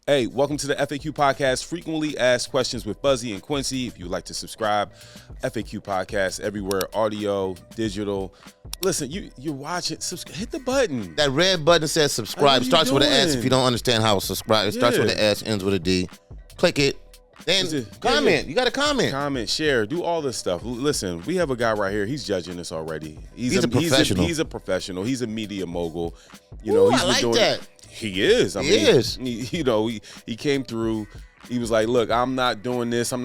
Hey, welcome to the FAQ podcast, frequently asked questions with Buzzy and Quincy. If you'd like to subscribe, FAQ podcast everywhere, audio, digital. Listen, you're watching, hit the button. That red button says subscribe. Starts with an S if you don't understand how to subscribe. It starts with an S, ends with a D. Click it. Then comment. You got to comment. Comment, share, do all this stuff. Listen, we have a guy right here. He's judging us already. He's a professional. He's a professional. He's a media mogul. I like that. He is. He is. He came through. He was like, "Look, I'm not doing this. I'm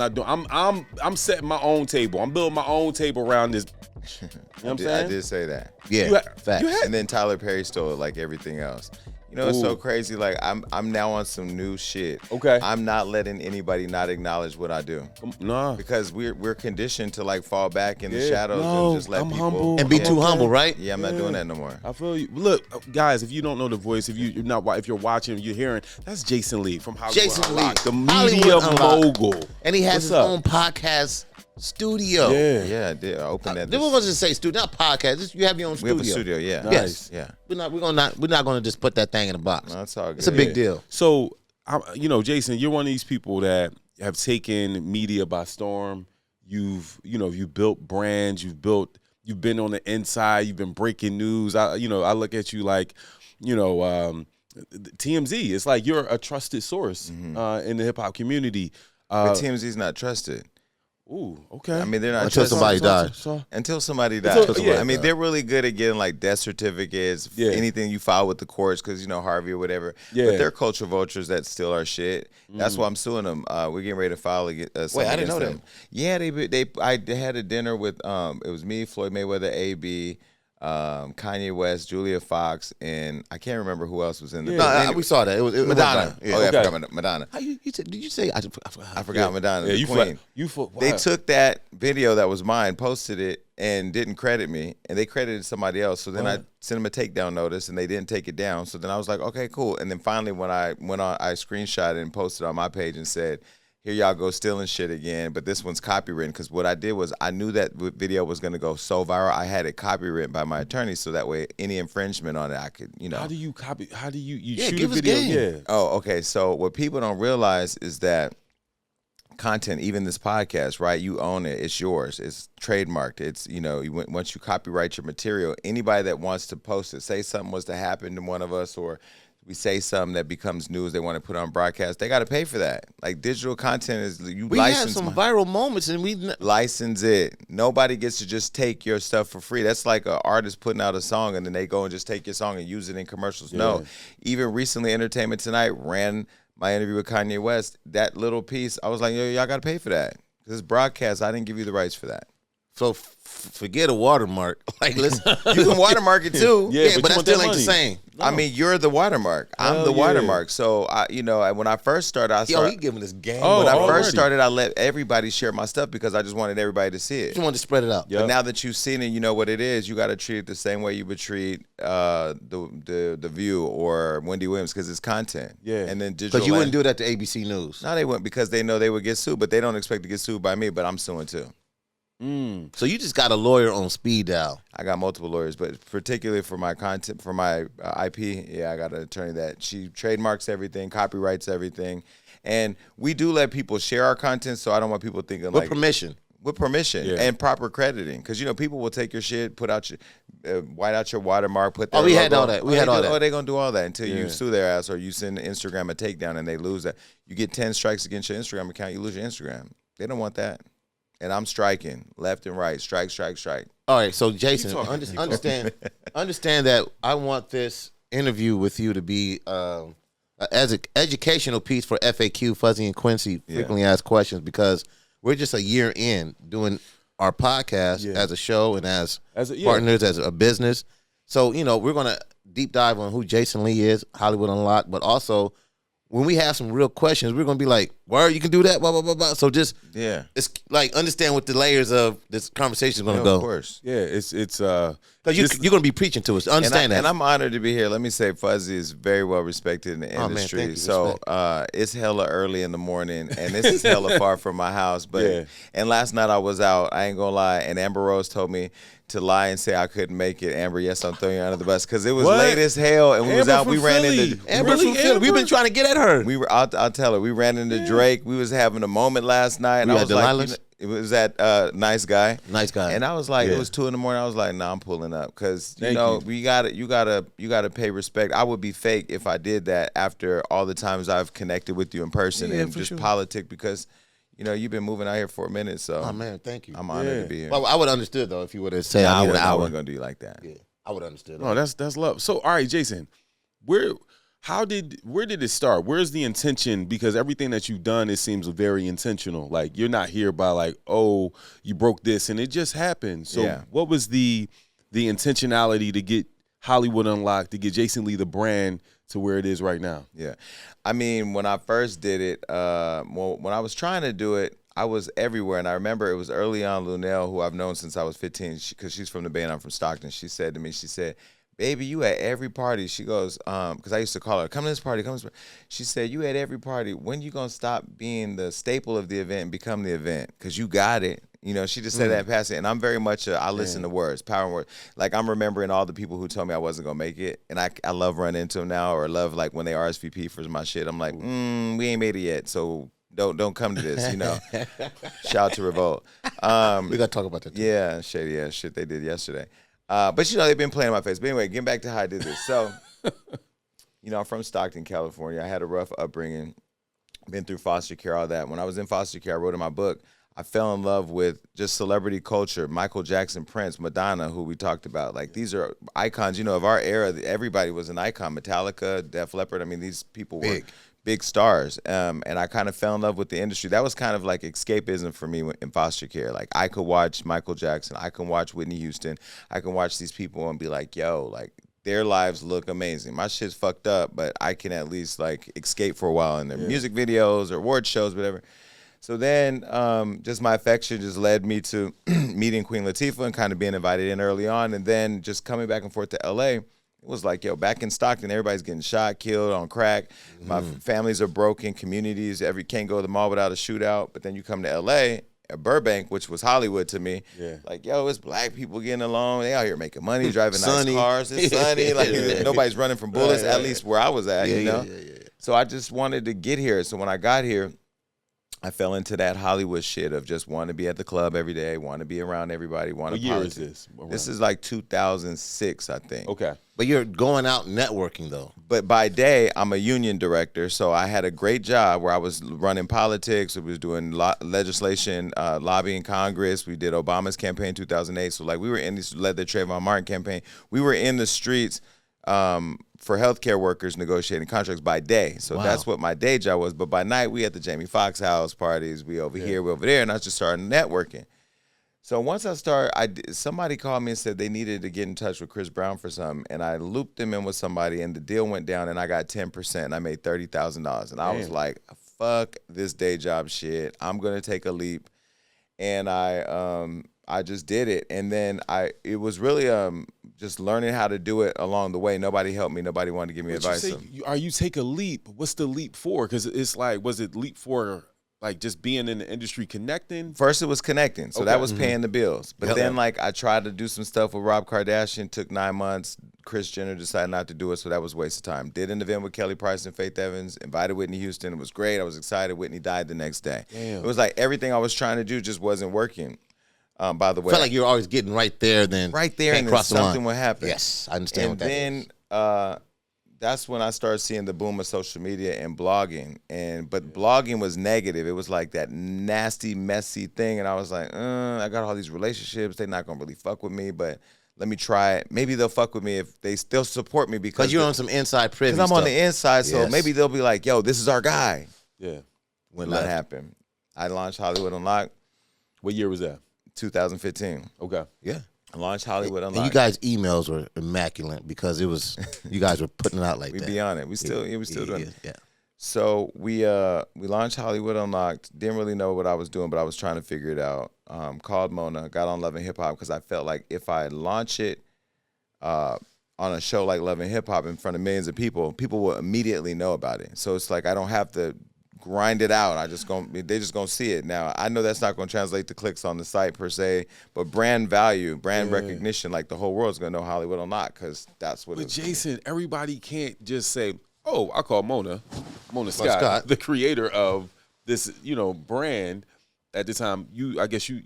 setting my own table. I'm building my own table around this." You know what I'm saying? I did say that. Yeah, facts. And then Tyler Perry stole it like everything else. You know, it's so crazy. Like I'm now on some new shit. Okay. I'm not letting anybody not acknowledge what I do. Nah. Because we're conditioned to like fall back in the shadows and just let people humble. And be too humble, right? Yeah, I'm not doing that no more. I feel you. Look, guys, if you don't know the voice, if you're watching, you're hearing, that's Jason Lee from Hollywood Jason Lee, Unlocked, the Hollywood media mogul. And he has his own podcast studio. Yeah, I did. I opened that. We wasn't just say studio, not podcast. You have your own studio. We have a studio, yeah. Yes. Yeah. We're not gonna just put that thing in a box. No, it's all good. It's a big deal. So, Jason, you're one of these people that have taken media by storm. You've built brands. You've been on the inside. You've been breaking news. I look at you like, TMZ. It's like you're a trusted source in the hip hop community. But TMZ's not trusted. Ooh, okay. I mean, they're not until somebody dies. Until somebody dies. Yeah. I mean, they're really good at getting like death certificates, anything you file with the courts, because Harvey or whatever. Yeah. But they're culture vultures that steal our shit. That's why I'm suing them. We're getting ready to file something. Wait, I didn't know them. that. Yeah, I had a dinner with it was me, Floyd Mayweather, AB. Kanye West, Julia Fox, and I can't remember who else was in there. No, we saw that. It was Madonna. Yeah. I forgot Madonna. Did you say? I forgot Madonna. Yeah, the queen. wow. They took that video that was mine, posted it, and didn't credit me, and they credited somebody else. So then I sent them a takedown notice, and they didn't take it down. So then I was like, okay, cool. And then finally, when I went on, I screenshot it and posted on my page and said, here y'all go stealing shit again, but this one's copywritten, because what I did was I knew that video was going to go so viral. I had it copywritten by my attorney, so that way any infringement on it, I could, How do you copy? How do you shoot give a us video? game. Yeah. Oh, okay. So what people don't realize is that content, even this podcast, right? You own it. It's yours. It's trademarked. It's, once you copyright your material, anybody that wants to post it, say something was to happen to one of us, or we say something that becomes news they want to put on broadcast, they got to pay for that. Like digital content is, We have some viral moments, and we license it. Nobody gets to just take your stuff for free. That's like an artist putting out a song and then they go and just take your song and use it in commercials. Yeah. No, even recently, Entertainment Tonight ran my interview with Kanye West. That little piece, I was like, yo, y'all got to pay for that. Because it's broadcast. I didn't give you the rights for that. So forget a watermark. Like, listen, You can watermark it too. yeah, but that you want still that ain't the money. same. I mean, you're the watermark. I'm Hell the yeah. watermark. So, when I first started, He giving us game. Oh, when I already. first started, I let everybody share my stuff because I just wanted everybody to see it. just wanted to spread it out. Yep. But now that you've seen it, you know what it is. You got to treat it the same way you would treat the View or Wendy Williams, because it's content. Yeah. And then digital. Because you wouldn't do that to ABC News. No, they wouldn't, because they know they would get sued, but they don't expect to get sued by me. But I'm suing too. So you just got a lawyer on speed dial. I got multiple lawyers, but particularly for my content, for my IP, I got an attorney that she trademarks everything, copyrights everything, and we do let people share our content. So I don't want people thinking With like permission. with permission and proper crediting, because people will take your shit, put out your white out your watermark, put their we had logo. all that. We had all that. Oh, they're gonna do all that until you sue their ass or you send Instagram a takedown and they lose that. You get 10 strikes against your Instagram account, you lose your Instagram. They don't want that. And I'm striking left and right, strike. All right, so Jason, understand that I want this interview with you to be as an educational piece for FAQ, Fuzzy and Quincy, frequently asked questions, because we're just a year in doing our podcast as a show and as partners, as a business. So, we're going to deep dive on who Jason Lee is, Hollywood Unlocked, but also when we have some real questions, we're going to be like, word, you can do that, blah, blah, blah, blah. So just, it's like, understand what the layers of this conversation is going to go. Of course. Yeah, it's because you're going to be preaching to us. Understand that. And I'm honored to be here. Let me say, Fuzzy is very well respected in the industry. Man, thank you. So it's hella early in the morning, and this is hella far from my house. But and last night I was out. I ain't gonna lie. And Amber Rose told me to lie and say I couldn't make it. Amber, yes, I'm throwing you under the bus because it was late as hell, and we was out. We ran into Amber from Philly. We've been trying to get at her. We were. I'll tell her. We ran into Drake. We was having a moment last night, and I was like, it was that nice guy. And I was like, it was 2 a.m. I was like, nah, I'm pulling up because you gotta pay respect. I would be fake if I did that after all the times I've connected with you in person and just politic because. You've been moving out here for a minute, so. Oh, man, thank you. I'm honored to be here. Well, I would have understood, though, if you would have said I need an hour. I wasn't going to do you like that. Yeah, I would have understood. No, that's love. So, all right, Jason, where did it start? Where's the intention? Because everything that you've done, it seems very intentional. Like, you're not here by like, oh, you broke this, and it just happened. So what was the intentionality to get Hollywood Unlocked, to get Jason Lee, the brand, to where it is right now? Yeah. I mean, when I first did it, when I was trying to do it, I was everywhere. And I remember it was early on, Lunel, who I've known since I was 15, because she's from the Bay and I'm from Stockton. She said to me, baby, you at every party. She goes, because I used to call her, come to this party, come to this party. She said, you at every party. When you going to stop being the staple of the event and become the event? Because you got it. She just said that in passing. And I'm very much I listen to words, power and words. Like, I'm remembering all the people who told me I wasn't going to make it. And I love running into them now, or love, like, when they RSVP for my shit. I'm like, we ain't made it yet, so don't come to this, Shout out to Revolt. We got to talk about that, too. Yeah, shady ass shit they did yesterday. But, they've been playing in my face. But anyway, getting back to how I did this. So, I'm from Stockton, California. I had a rough upbringing, been through foster care, all that. When I was in foster care, I wrote in my book, I fell in love with just celebrity culture. Michael Jackson, Prince, Madonna, who we talked about. Like, these are icons, of our era. Everybody was an icon. Metallica, Def Leppard. I mean, these people were big stars. And I kind of fell in love with the industry. That was kind of like escapism for me in foster care. Like, I could watch Michael Jackson. I can watch Whitney Houston. I can watch these people and be like, yo, like, their lives look amazing. My shit's fucked up, but I can at least, like, escape for a while in their music videos or award shows, whatever. So then just my affection just led me to meeting Queen Latifah and kind of being invited in early on. And then just coming back and forth to L.A., it was like, yo, back in Stockton, everybody's getting shot, killed, on crack. My families are broken, communities, can't go to the mall without a shootout. But then you come to L.A., Burbank, which was Hollywood to me. Yeah. Like, yo, it's black people getting along. They out here making money, driving nice cars. It's sunny. Like, nobody's running from bullets, at least where I was at, So I just wanted to get here. So when I got here, I fell into that Hollywood shit of just wanting to be at the club every day, want to be around everybody, want to What year is this? This is like 2006, I think. Okay. But you're going out networking, though. But by day, I'm a union director, so I had a great job where I was running politics. I was doing legislation, lobbying Congress. We did Obama's campaign in 2008. So, like, we were led the Trayvon Martin campaign. We were in the streets for healthcare workers negotiating contracts by day. So that's what my day job was. But by night, we at the Jamie Foxx house parties. We over here, we over there. And I just started networking. So once I started, somebody called me and said they needed to get in touch with Chris Brown for something. And I looped them in with somebody, and the deal went down, and I got 10%. And I made $30,000. And I was like, fuck this day job shit. I'm going to take a leap. And I just did it. And then it was really just learning how to do it along the way. Nobody helped me. Nobody wanted to give me advice. You take a leap. What's the leap for? Because it's like, was it leap for like just being in the industry, connecting? First it was connecting. So that was paying the bills. But then like I tried to do some stuff with Rob Kardashian. Took 9 months. Kris Jenner decided not to do it. So that was a waste of time. Did an event with Kelly Price and Faith Evans. Invited Whitney Houston. It was great. I was excited. Whitney died the next day. Damn. It was like everything I was trying to do just wasn't working. By the way, felt like you were always getting right there, and then something would happen. Yes, I understand. And what that is. Then that's when I started seeing the boom of social media and blogging. But blogging was negative. It was like that nasty, messy thing, and I was like, I got all these relationships. They're not gonna really fuck with me, but let me try it. Maybe they'll fuck with me if they still support me because you're on some inside privy. Because I'm on the inside, so maybe they'll be like, yo, this is our guy. Yeah. When that happened, I launched Hollywood Unlocked. What year was that? 2015. Okay. Yeah. I launched Hollywood Unlocked. And you guys' emails were immaculate because it was you guys were putting it out like we that. Be on it. We still doing it. Yeah. So we launched Hollywood Unlocked. Didn't really know what I was doing, but I was trying to figure it out. Called Mona, got on Love and Hip Hop because I felt like if I launch it on a show like Love and Hip Hop in front of millions of people, people will immediately know about it. So it's like I don't have to grind it out. They just gonna see it. Now I know that's not gonna translate to clicks on the site per se, but brand value, brand recognition, like the whole world's gonna know Hollywood Unlocked because that's what. But Jason, everybody can't just say, "Oh, I call Mona Scott, the creator of this, brand." At the time, I guess you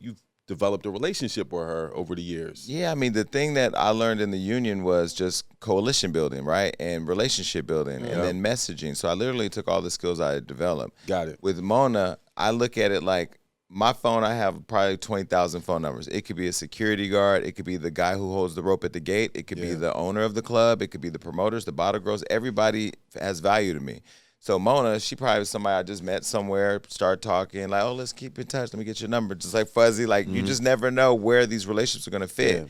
developed a relationship with her over the years. Yeah, I mean, the thing that I learned in the union was just coalition building, right? And relationship building and then messaging. So I literally took all the skills I had developed. Got it. With Mona, I look at it like my phone, I have probably 20,000 phone numbers. It could be a security guard. It could be the guy who holds the rope at the gate. It could be the owner of the club. It could be the promoters, the bottle girls. Everybody has value to me. So Mona, she probably was somebody I just met somewhere, started talking, like, oh, let's keep in touch. Let me get your number. Just like Fuzzy, like you just never know where these relationships are going to fit. Yeah.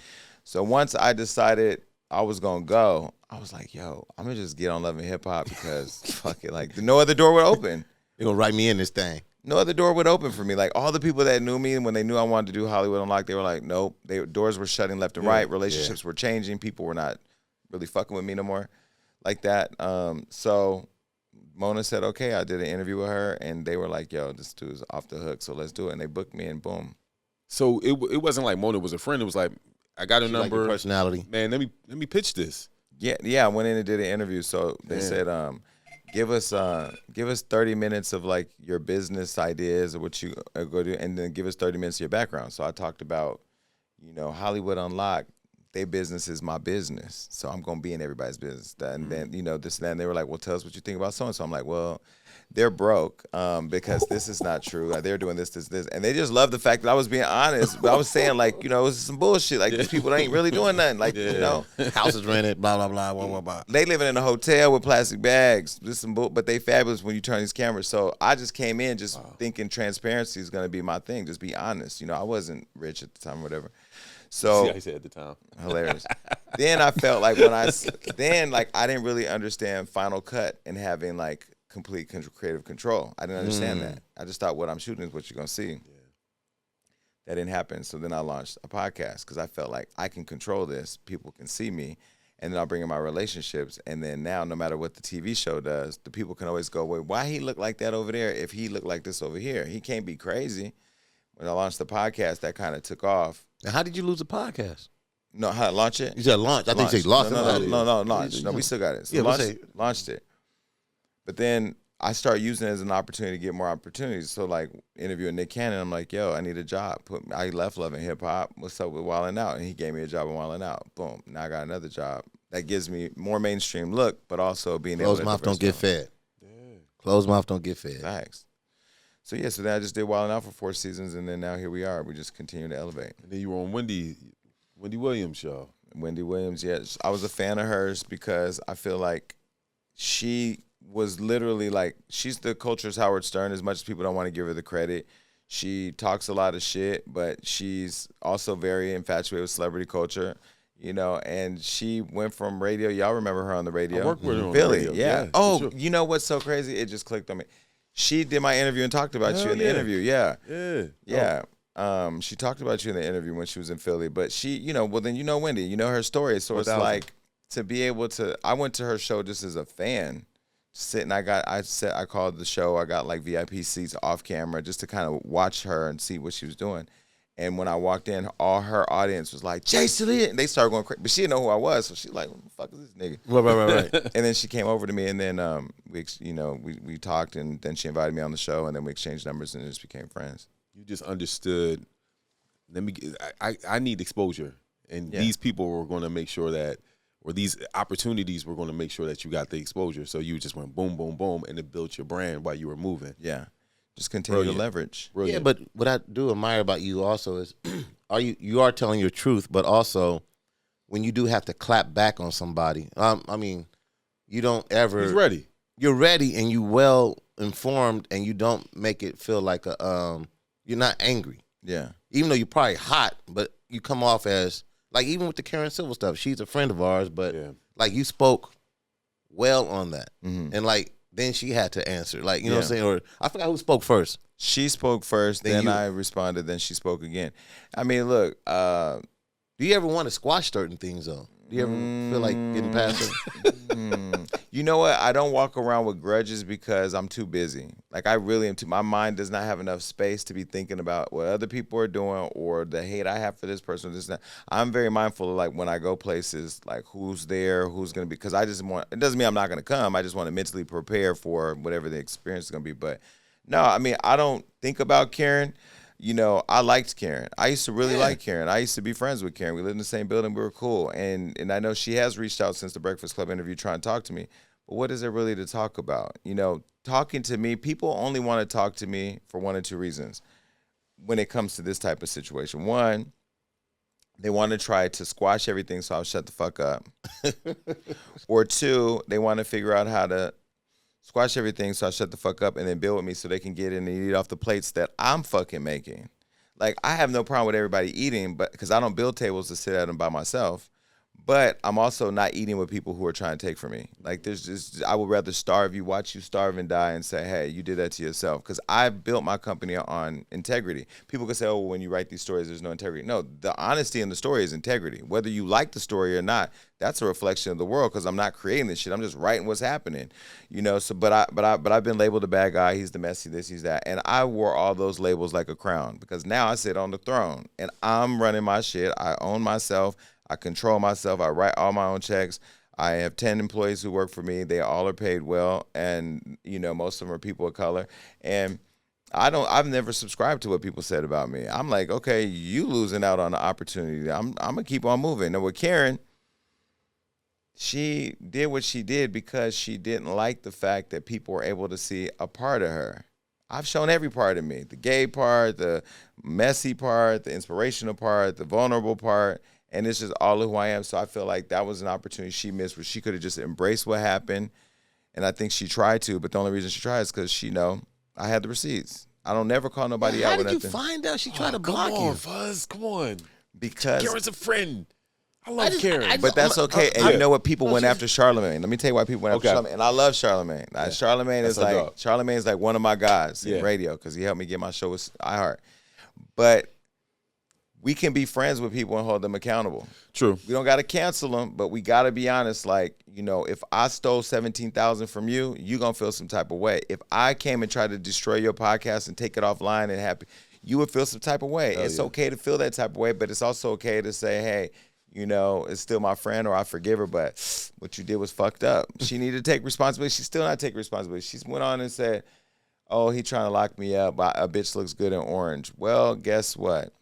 So once I decided I was going to go, I was like, yo, I'm going to just get on Love and Hip Hop because fuck it. Like no other door would open. You're going to write me in this thing. No other door would open for me. Like all the people that knew me and when they knew I wanted to do Hollywood Unlocked, they were like, nope. Doors were shutting left and right. Relationships were changing. People were not really fucking with me no more like that. So Mona said, okay, I did an interview with her, and they were like, yo, this dude's off the hook, so let's do it. And they booked me, and boom. So it wasn't like Mona was a friend. It was like, I got a number. Like personality. Man, let me pitch this. Yeah, I went in and did an interview. So they said, give us 30 minutes of, like, your business ideas or what you go do, and then give us 30 minutes of your background. So I talked about, Hollywood Unlocked. Their business is my business, so I'm gonna be in everybody's business. And then this and that. And they were like, "Well, tell us what you think about so and so." I'm like, "Well, they're broke because this is not true. They're doing this, and they just love the fact that I was being honest. But I was saying like, it was some bullshit. Like these people ain't really doing nothing. Like houses rented, blah blah blah, blah blah blah. They living in a hotel with plastic bags. This some but they fabulous when you turn these cameras. So I just came in just thinking transparency is gonna be my thing. Just be honest. I wasn't rich at the time or whatever. So see how he said at the time. Hilarious. Then I felt like I didn't really understand Final Cut and having like complete creative control. I didn't understand that. I just thought what I'm shooting is what you're gonna see. Yeah. That didn't happen. So then I launched a podcast because I felt like I can control this. People can see me, and then I'll bring in my relationships. And then now, no matter what the TV show does, the people can always go, "Wait, why he look like that over there? If he looked like this over here, he can't be crazy." When I launched the podcast, that kind of took off. Now, how did you lose the podcast? No, how to launch it? You said launch. I think you said lost it. No, launch. No, we still got it. So launched it. But then I started using it as an opportunity to get more opportunities. So like interviewing Nick Cannon, I'm like, yo, I need a job. I left Love and Hip Hop. What's up with Wildin' Out? And he gave me a job in Wildin' Out. Boom. Now I got another job. That gives me more mainstream look, but also being able to. Closed mouth don't get fed. Yeah. Closed mouth don't get fed. Thanks. So then I just did Wildin' Out for 4 seasons, and then now here we are. We just continue to elevate. And then you were on Wendy Williams' show. Wendy Williams, yes. I was a fan of hers because I feel like she was literally like, she's the culture's Howard Stern as much as people don't want to give her the credit. She talks a lot of shit, but she's also very infatuated with celebrity culture, and she went from radio. Y'all remember her on the radio? I worked with her on Philly, radio. Yeah. Oh, sure. You know what's so crazy? It just clicked on me. She did my interview and talked about you in the interview. Yeah. Yeah. Oh. She talked about you in the interview when she was in Philly, but she, then Wendy, her story. So it's like to be able to, I went to her show just as a fan, sitting. I called the show. I got like VIP seats off camera just to kind of watch her and see what she was doing. And when I walked in, all her audience was like, Jason Lee. And they started going crazy. But she didn't know who I was. So she's like, what the fuck is this nigga? Right. And then she came over to me, and then we talked, and then she invited me on the show, and then we exchanged numbers and just became friends. You just understood. I need exposure. And these people were going to make sure that, or these opportunities were going to make sure that you got the exposure. So you just went boom, boom, boom, and it built your brand while you were moving. Yeah. Just continue to leverage. Brilliant. Yeah, but what I do admire about you also is you are telling your truth, but also when you do have to clap back on somebody, you don't ever. He's ready. You're ready and you well informed, and you don't make it feel like you're not angry. Yeah. Even though you're probably hot, but you come off as like, even with the Karen Civil stuff, she's a friend of ours, but like you spoke well on that, and like then she had to answer. Like, you know what I'm saying? Or I forgot who spoke first. She spoke first, then I responded, then she spoke again. I mean, look, do you ever want to squash certain things, though? Do you ever feel like getting past it? You know what? I don't walk around with grudges because I'm too busy. Like, I really am too. My mind does not have enough space to be thinking about what other people are doing or the hate I have for this person. This and that. I'm very mindful of, like, when I go places, like, who's there, who's going to be. Because I just want, it doesn't mean I'm not going to come. I just want to mentally prepare for whatever the experience is going to be. But no, I mean, I don't think about Karen. You know, I liked Karen. I used to really like Karen. I used to be friends with Karen. We lived in the same building. We were cool. And I know she has reached out since the Breakfast Club interview trying to talk to me. But what is there really to talk about? You know, talking to me, people only want to talk to me for one or two reasons when it comes to this type of situation. One, they want to try to squash everything so I'll shut the fuck up. Or two, they want to figure out how to squash everything so I shut the fuck up and then build with me so they can get in and eat off the plates that I'm fucking making. Like, I have no problem with everybody eating, but because I don't build tables to sit at them by myself. But I'm also not eating with people who are trying to take from me. Like, there's just, I would rather starve you, watch you starve and die and say, hey, you did that to yourself. Because I built my company on integrity. People can say, oh, well, when you write these stories, there's no integrity. No, the honesty in the story is integrity. Whether you like the story or not, that's a reflection of the world because I'm not creating this shit. I'm just writing what's happening. You know, so but I've been labeled a bad guy. He's the messy this, he's that. And I wore all those labels like a crown because now I sit on the throne and I'm running my shit. I own myself. I control myself. I write all my own checks. I have 10 employees who work for me. They all are paid well. And, you know, most of them are people of color. And I've never subscribed to what people said about me. I'm like, okay, you losing out on the opportunity. I'm going to keep on moving. Now with Karen, she did what she did because she didn't like the fact that people were able to see a part of her. I've shown every part of me, the gay part, the messy part, the inspirational part, the vulnerable part. And it's just all of who I am. So I feel like that was an opportunity she missed where she could have just embraced what happened. And I think she tried to, but the only reason she tried is because she know I had the receipts. I don't never call nobody out with nothing. How did you find out she tried to block you? Come on, Fuzz. Come on. Because Karen's a friend. I love Karen. But that's okay. And you know what? People went after Charlamagne. Let me tell you why people went after Charlamagne. And I love Charlamagne. Charlamagne is like one of my guys in radio because he helped me get my show with iHeart. But we can be friends with people and hold them accountable. True. We don't got to cancel them, but we got to be honest. Like, you know, if I stole $17,000 from you, you going to feel some type of way. If I came and tried to destroy your podcast and take it offline and happy, you would feel some type of way. It's okay to feel that type of way, but it's also okay to say, hey, you know, it's still my friend or I forgive her, but what you did was fucked up. She needed to take responsibility. She's still not taking responsibility. She went on and said, oh, he trying to lock me up. A bitch looks good in orange. Well, guess what?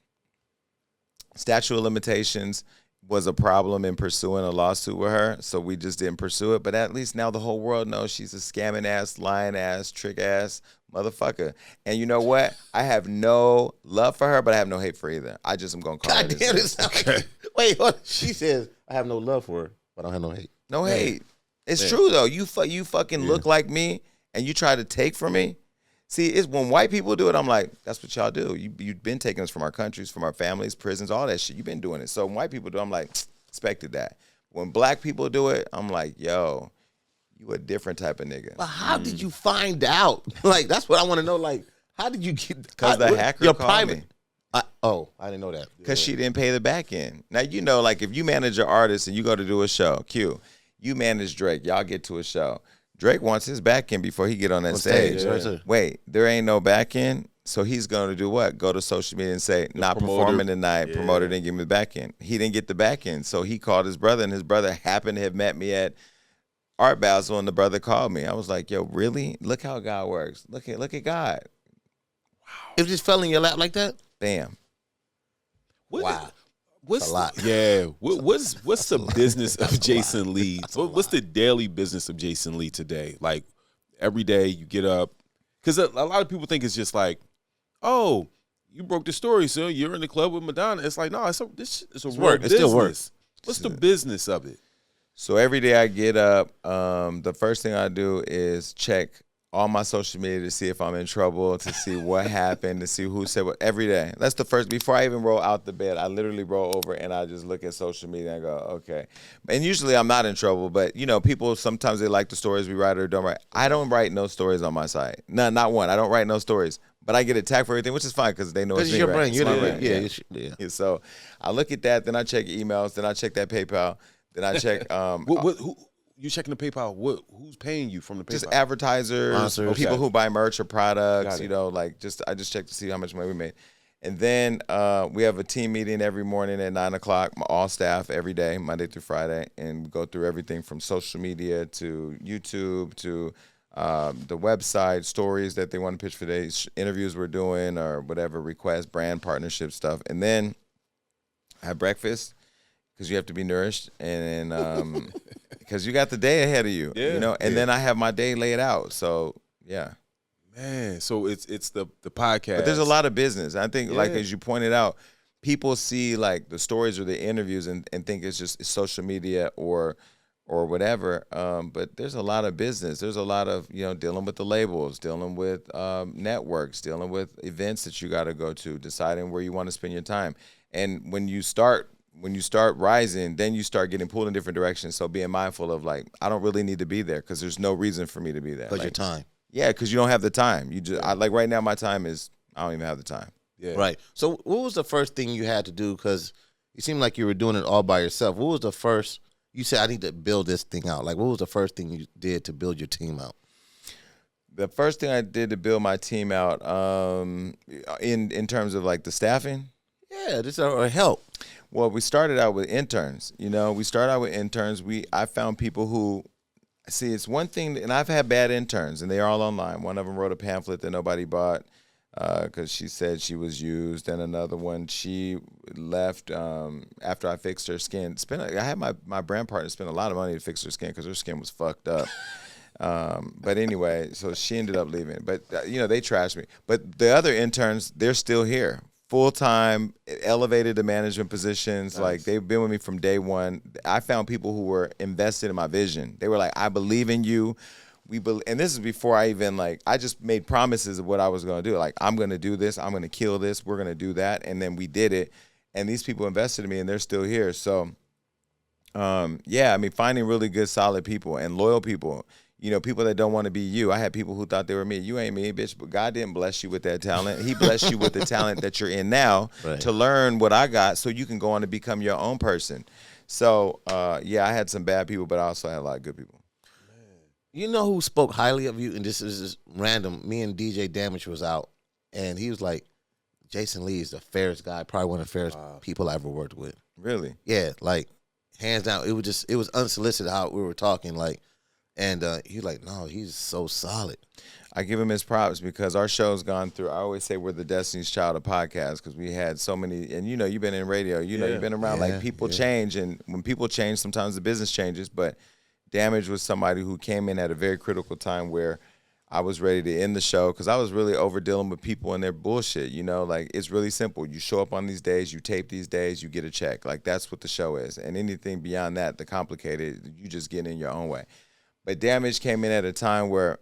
Statute of limitations was a problem in pursuing a lawsuit with her, so we just didn't pursue it. But at least now the whole world knows she's a scamming ass, lying ass, trick ass motherfucker. And you know what? I have no love for her, but I have no hate for her either. I just am gonna call God damn it! Okay. Wait, hold on. She says I have no love for her, but I don't have no hate. No hate. It's true though. You fucking look like me, and you try to take from me. See, it's when white people do it, I'm like, that's what y'all do. You've been taking us from our countries, from our families, prisons, all that shit. You've been doing it. So when white people do it, I'm like, expected that. When black people do it, I'm like, yo, you a different type of nigga. But how did you find out? Like, that's what I want to know. Like, how did you get? Because the hacker called me. I didn't know that. Because she didn't pay the back end. Now, you know, like if you manage an artist and you go to do a show, you manage Drake, y'all get to a show. Drake wants his back end before he get on that stage. Wait, there ain't no back end, so he's going to do what? Go to social media and say, not performing tonight, promoter didn't give me the back end. He didn't get the back end, so he called his brother, and his brother happened to have met me at Art Basel, and the brother called me. I was like, yo, really? Look how God works. Look at God. Wow. It just fell in your lap like that? Bam. Wow. What's a lot. Yeah. What's the business of Jason Lee? What's the daily business of Jason Lee today? Like every day you get up, because a lot of people think it's just like, oh, you broke the story, so you're in the club with Madonna. It's like, no, it's a real work. business. It still works. What's the business of it? So every day I get up, the first thing I do is check all my social media to see if I'm in trouble, to see what happened, to see who said what every day. That's the first, before I even roll out the bed, I literally roll over and I just look at social media and I go, okay. And usually I'm not in trouble, but you know, people, sometimes they like the stories we write or don't write. I don't write no stories on my site. No, not one. I don't write no stories, but I get attacked for everything, which is fine because they know it's me, your right? brain. You're It's my brain. yeah. So I look at that, then I check emails, then I check that PayPal, then I check, who you checking the PayPal? Who's paying you from the PayPal? just advertisers, people who buy merch or products, you know, like I just check to see how much money we made. And then we have a team meeting every morning at 9 o'clock, all staff every day, Monday through Friday, and we go through everything from social media to YouTube to the website, stories that they want to pitch for days, interviews we're doing or whatever, requests, brand partnership stuff. And then I have breakfast because you have to be nourished, and because you got the day ahead of you, you know. And then I have my day laid out. So yeah, man. So it's the podcast, but there's a lot of business. I think, like as you pointed out, people see like the stories or the interviews and think it's just social media or whatever. But there's a lot of business. There's a lot of, you know, dealing with the labels, dealing with networks, dealing with events that you got to go to, deciding where you want to spend your time. And when you start rising, then you start getting pulled in different directions. So being mindful of like, I don't really need to be there because there's no reason for me to be there. Because like, your time. Yeah, because you don't have the time. You just like right now, my time is I don't even have the time. Yeah. Right. So what was the first thing you had to do? Because you seemed like you were doing it all by yourself. What was the first? You said, I need to build this thing out. Like, what was the first thing you did to build your team out? The first thing I did to build my team out, in terms of like the staffing. Yeah, this is help. Well, we started out with interns. You know, I found people who, see, it's one thing, and I've had bad interns, and they're all online. One of them wrote a pamphlet that nobody bought because she said she was used, and another one, she left after I fixed her skin. I had my brand partner spend a lot of money to fix her skin because her skin was fucked up. But anyway, so she ended up leaving. But, you know, they trashed me. But the other interns, they're still here. Full-time, elevated to management positions. Nice. Like, they've been with me from day one. I found people who were invested in my vision. They were like, I believe in you. And this is before I even, like, I just made promises of what I was going to do. Like, I'm going to do this. I'm going to kill this. We're going to do that. And then we did it. And these people invested in me, and they're still here. So, yeah, I mean, finding really good, solid people and loyal people. You know, people that don't want to be you. I had people who thought they were me. You ain't me, bitch, but God didn't bless you with that talent. He blessed you with the talent that you're in now to learn what I got so you can go on to become your own person. So, yeah, I had some bad people, but I also had a lot of good people. You know who spoke highly of you? And this is just random. Me and DJ Damage was out, and he was like, Jason Lee is the fairest guy, probably one of the fairest people I ever worked with. Really? Yeah, like, hands down. It was unsolicited how we were talking, like, and he's like, no, he's so solid. I give him his props because our show's gone through. I always say we're the Destiny's Child of podcasts because we had so many. And, you know, you've been in radio. You know, you've been around. Like, people change. And when people change, sometimes the business changes. But Damage was somebody who came in at a very critical time where I was ready to end the show because I was really over dealing with people and their bullshit. You know, like, it's really simple. You show up on these days, you tape these days, you get a check. Like, that's what the show is. And anything beyond that, the complicated, you just get in your own way. But Damage came in at a time where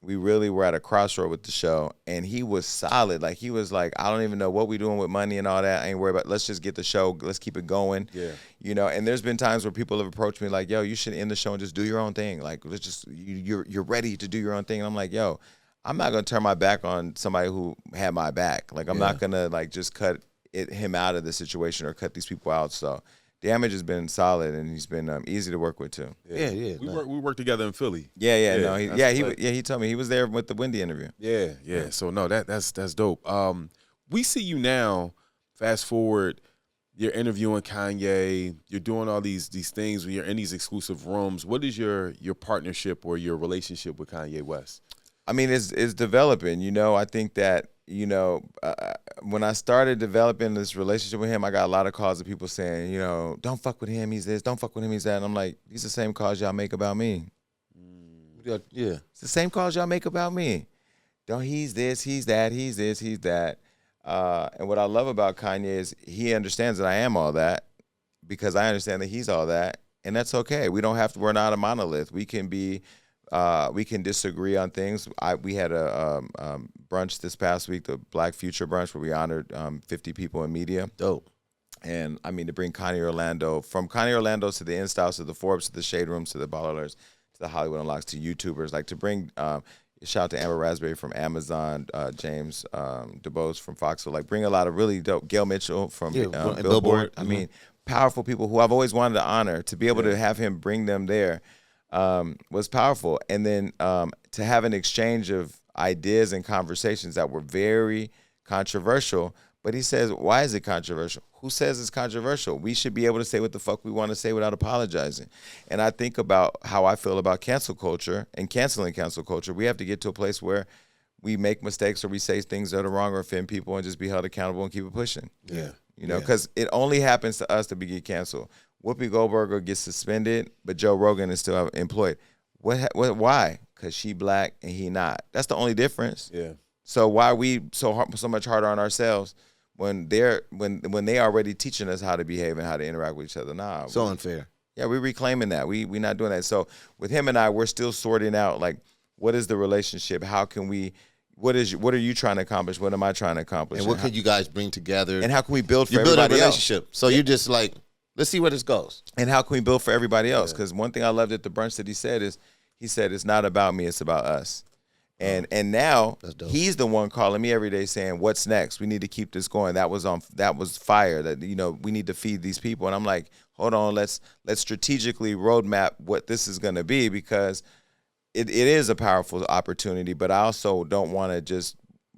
we really were at a crossroad with the show, and he was solid. Like, he was like, I don't even know what we doing with money and all that. I ain't worried about. Let's just get the show. Let's keep it going. Yeah. You know. And there's been times where people have approached me like, yo, you should end the show and just do your own thing. Like, let's just you're ready to do your own thing. And I'm like, yo, I'm not gonna turn my back on somebody who had my back. Like, I'm not gonna like just cut him out of the situation or cut these people out. So. Damage has been solid, and he's been easy to work with too. Yeah. We worked together in Philly. He told me he was there with the Wendy interview. Yeah. So no, that's dope. We see you now. Fast forward, you're interviewing Kanye. You're doing all these things when you're in these exclusive rooms. What is your partnership or your relationship with Kanye West? I mean, it's developing. You know, I think that. You know, when I started developing this relationship with him, I got a lot of calls of people saying, you know, don't fuck with him, he's this, don't fuck with him, he's that. And I'm like, these are the same calls y'all make about me. Yeah. It's the same calls y'all make about me. Don't, he's this, he's that, he's this, he's that. And what I love about Kanye is he understands that I am all that because I understand that he's all that. And that's okay. We're not a monolith. We can be We can disagree on things. We had a brunch this past week, the Black Future Brunch, where we honored 50 people in media. Dope. And I mean, to bring Kanye Orlando, from Kanye Orlando to the InStyles, to the Forbes, to the Shade Rooms, to the Ballers, to the Hollywood Unlocks, to YouTubers, like to bring, shout out to Amber Raspberry from Amazon, James DeBose from Fox. So like bring a lot of really dope, Gail Mitchell from Billboard. I mean, powerful people who I've always wanted to honor. To be able to have him bring them there was powerful. And then to have an exchange of ideas and conversations that were very controversial. But he says, why is it controversial? Who says it's controversial? We should be able to say what the fuck we want to say without apologizing. And I think about how I feel about cancel culture and canceling cancel culture. We have to get to a place where we make mistakes or we say things that are wrong or offend people and just be held accountable and keep it pushing. Yeah. You know, because it only happens to us to get canceled. Whoopi Goldberg gets suspended, but Joe Rogan is still employed. Why? Because she black and he not. That's the only difference. Yeah. So why are we so much harder on ourselves when they already teaching us how to behave and how to interact with each other? Nah. So unfair. Yeah, we're reclaiming that. We not doing that. So with him and I, we're still sorting out, like, what is the relationship? How can we, what are you trying to accomplish? What am I trying to accomplish? And what could you guys bring together? And how can we build for you build everybody a relationship. else? So you're just like, let's see where this goes. And how can we build for everybody else? Because one thing I loved at the brunch that he said is, he said, it's not about me, it's about us. And now he's the one calling me every day saying, what's next? We need to keep this going. That was fire. That, you know, we need to feed these people. And I'm like, hold on, let's strategically roadmap what this is going to be, because it is a powerful opportunity, but I also don't want to just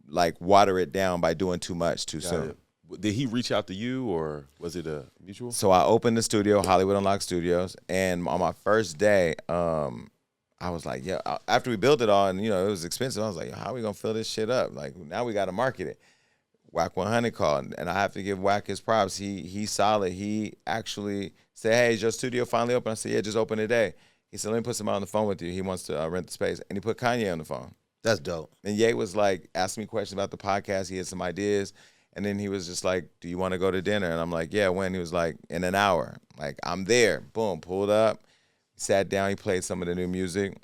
like water it down by doing too much too soon. Did he reach out to you, or was it a mutual? So I opened the studio, Hollywood Unlocked Studios, and on my first day, I was like, yeah, after we built it all and, you know, it was expensive, I was like, how are we going to fill this shit up? Like, now we got to market it. Wack 100 called, and I have to give Wack his props. He's solid. He actually said, hey, is your studio finally open? I said, yeah, just open today. He said, let me put somebody on the phone with you. He wants to rent the space. And he put Kanye on the phone. That's dope. And Ye was like, asking me questions about the podcast. He had some ideas. And then he was just like, do you want to go to dinner? And I'm like, yeah, when? He was like, in an hour. Like, I'm there. Boom, pulled up. Sat down, he played some of the new music.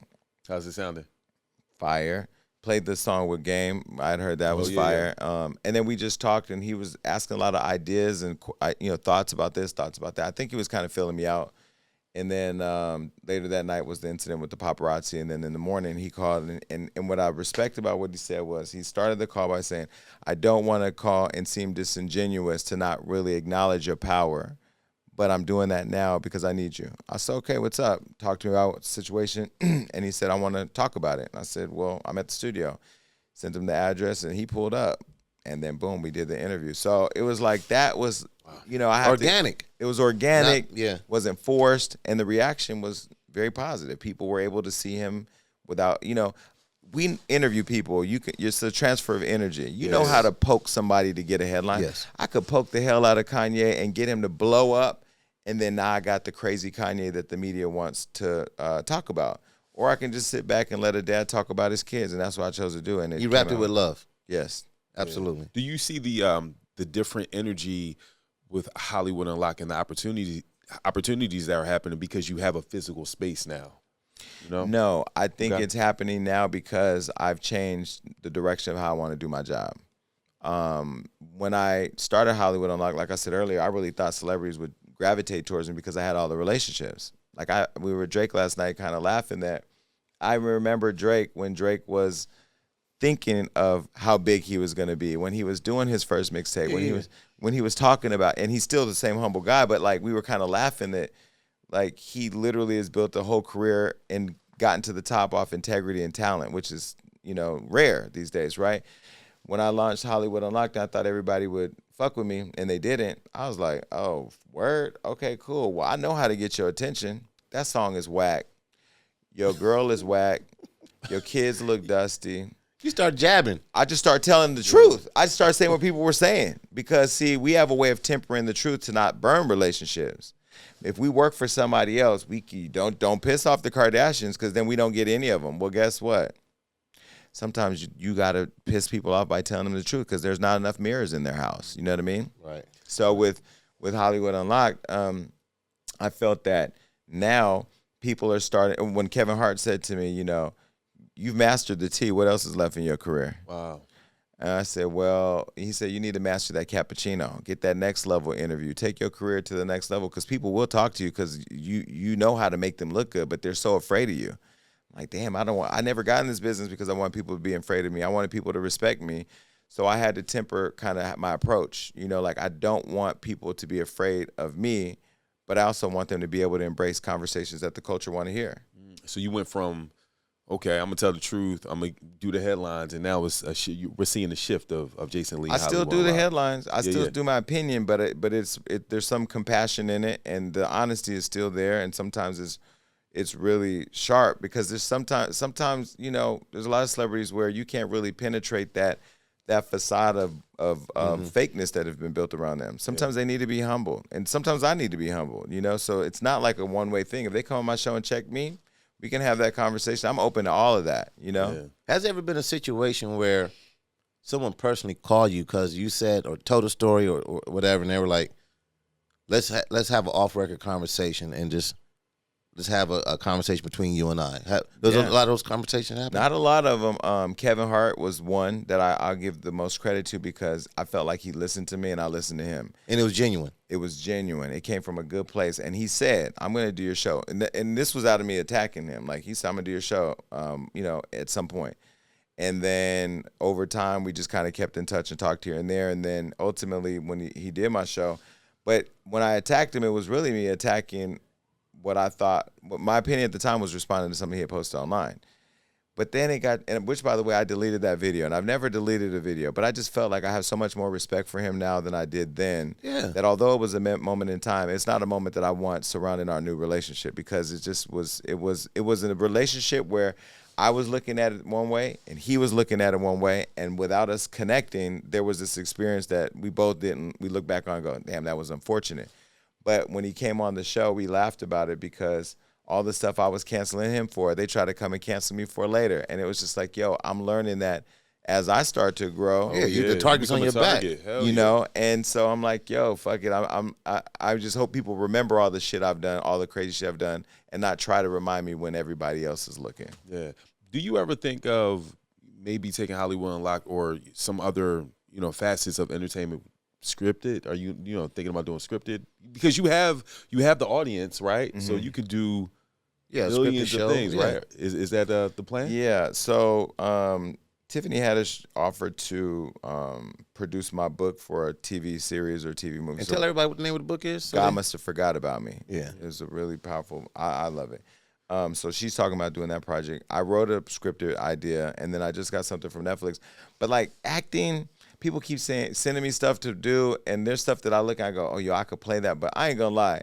How's it sounding? Fire. Played the song with Game. I had heard that was fire. Yeah. And then we just talked, and he was asking a lot of ideas and, you know, thoughts about this, thoughts about that. I think he was kind of filling me out. And then later that night was the incident with the paparazzi. And then in the morning he called, and what I respect about what he said was, he started the call by saying, I don't want to call and seem disingenuous to not really acknowledge your power, but I'm doing that now because I need you. I said, okay, what's up? Talk to me about the situation. And he said, I want to talk about it. And I said, well, I'm at the studio. Sent him the address, and he pulled up. And then, boom, we did the interview. So it was like, that was, you know, organic. It was organic. Yeah. Wasn't forced. And the reaction was very positive. People were able to see him without, you know, we interview people. It's a transfer of energy. You know how to poke somebody to get a headline. Yes. I could poke the hell out of Kanye and get him to blow up. And then now I got the crazy Kanye that the media wants to talk about. Or I can just sit back and let a dad talk about his kids. And that's what I chose to do. And you wrapped it with love. Yes. Absolutely. Yeah. Do you see the different energy with Hollywood Unlocked and the opportunities that are happening because you have a physical space now? You know? No, I think it's happening now because I've changed the direction of how I want to do my job. When I started Hollywood Unlocked, like I said earlier, I really thought celebrities would gravitate towards me because I had all the relationships. Like we were with Drake last night, kind of laughing that I remember Drake when Drake was thinking of how big he was going to be, when he was doing his first mixtape, when he was talking about, and he's still the same humble guy, but like we were kind of laughing that like he literally has built a whole career and gotten to the top off integrity and talent, which is, you know, rare these days, right? When I launched Hollywood Unlocked, I thought everybody would fuck with me, and they didn't. I was like, oh, word? Okay, cool. Well, I know how to get your attention. That song is whack. Your girl is whack. Your kids look dusty. You start jabbing. I just start telling the truth. I just start saying what people were saying. Because, see, we have a way of tempering the truth to not burn relationships. If we work for somebody else, we don't piss off the Kardashians, because then we don't get any of them. Well, guess what? Sometimes you got to piss people off by telling them the truth, because there's not enough mirrors in their house. You know what I mean? Right. So with Hollywood Unlocked, I felt that now people are starting. When Kevin Hart said to me, you've mastered the tea. What else is left in your career? Wow. And I said, well, he said, you need to master that cappuccino. Get that next level interview. Take your career to the next level, because people will talk to you because you know how to make them look good, but they're so afraid of you. Like, damn, I never got in this business because I want people to be afraid of me. I wanted people to respect me. So I had to temper kind of my approach. Like, I don't want people to be afraid of me, but I also want them to be able to embrace conversations that the culture want to hear. So you went from, okay, I'm gonna tell the truth, I'm gonna do the headlines, and now it's we're seeing the shift of Jason Lee. I still do the headlines. I still do my opinion, but there's some compassion in it, and the honesty is still there, and sometimes it's really sharp, because there's sometimes there's a lot of celebrities where you can't really penetrate that facade of fakeness that have been built around them. Sometimes they need to be humble, and sometimes I need to be humble. So it's not like a one-way thing. If they come on my show and check me, we can have that conversation. I'm open to all of that, Has there ever been a situation where someone personally called you because you said or told a story or whatever, and they were like, let's have an off-record conversation and just have a conversation between you and I? There's a lot of those conversations happen? Not a lot of them. Kevin Hart was one that I'll give the most credit to, because I felt like he listened to me and I listened to him. And it was genuine. It was genuine. It came from a good place. And he said, I'm going to do your show. And this was out of me attacking him. Like, he said, I'm going to do your show, at some point. And then over time, we just kind of kept in touch and talked here and there. And then ultimately, when he did my show, but when I attacked him, it was really me attacking what my opinion at the time was responding to something he had posted online. But then which, by the way, I deleted that video, and I've never deleted a video, but I just felt like I have so much more respect for him now than I did then. Yeah. That although it was a moment in time, it's not a moment that I want surrounding our new relationship, because it was a relationship where I was looking at it one way and he was looking at it one way, and without us connecting, there was this experience that we look back on and go, damn, that was unfortunate. But when he came on the show, we laughed about it, because all the stuff I was canceling him for, they tried to come and cancel me for later. And it was just like, yo, I'm learning that as I start to grow. The target's on your back. And so I'm like, yo, fuck it. I just hope people remember all the shit I've done, all the crazy shit I've done, and not try to remind me when everybody else is looking. Yeah. Do you ever think of maybe taking Hollywood Unlocked or some other, facets of entertainment scripted? Are you thinking about doing scripted? Because you have the audience, right? Mm-hmm. So you could do millions of things, right? Is that the plan? Yeah. So Tiffany Haddish offered to produce my book for a TV series or TV movie. And tell everybody what the name of the book is. God Must Have Forgot About Me. Yeah. It was a really powerful. I love it. So she's talking about doing that project. I wrote a scripted idea, and then I just got something from Netflix. But like acting, people keep sending me stuff to do, and there's stuff that I look at and I go, oh, yo, I could play that. But I ain't gonna lie,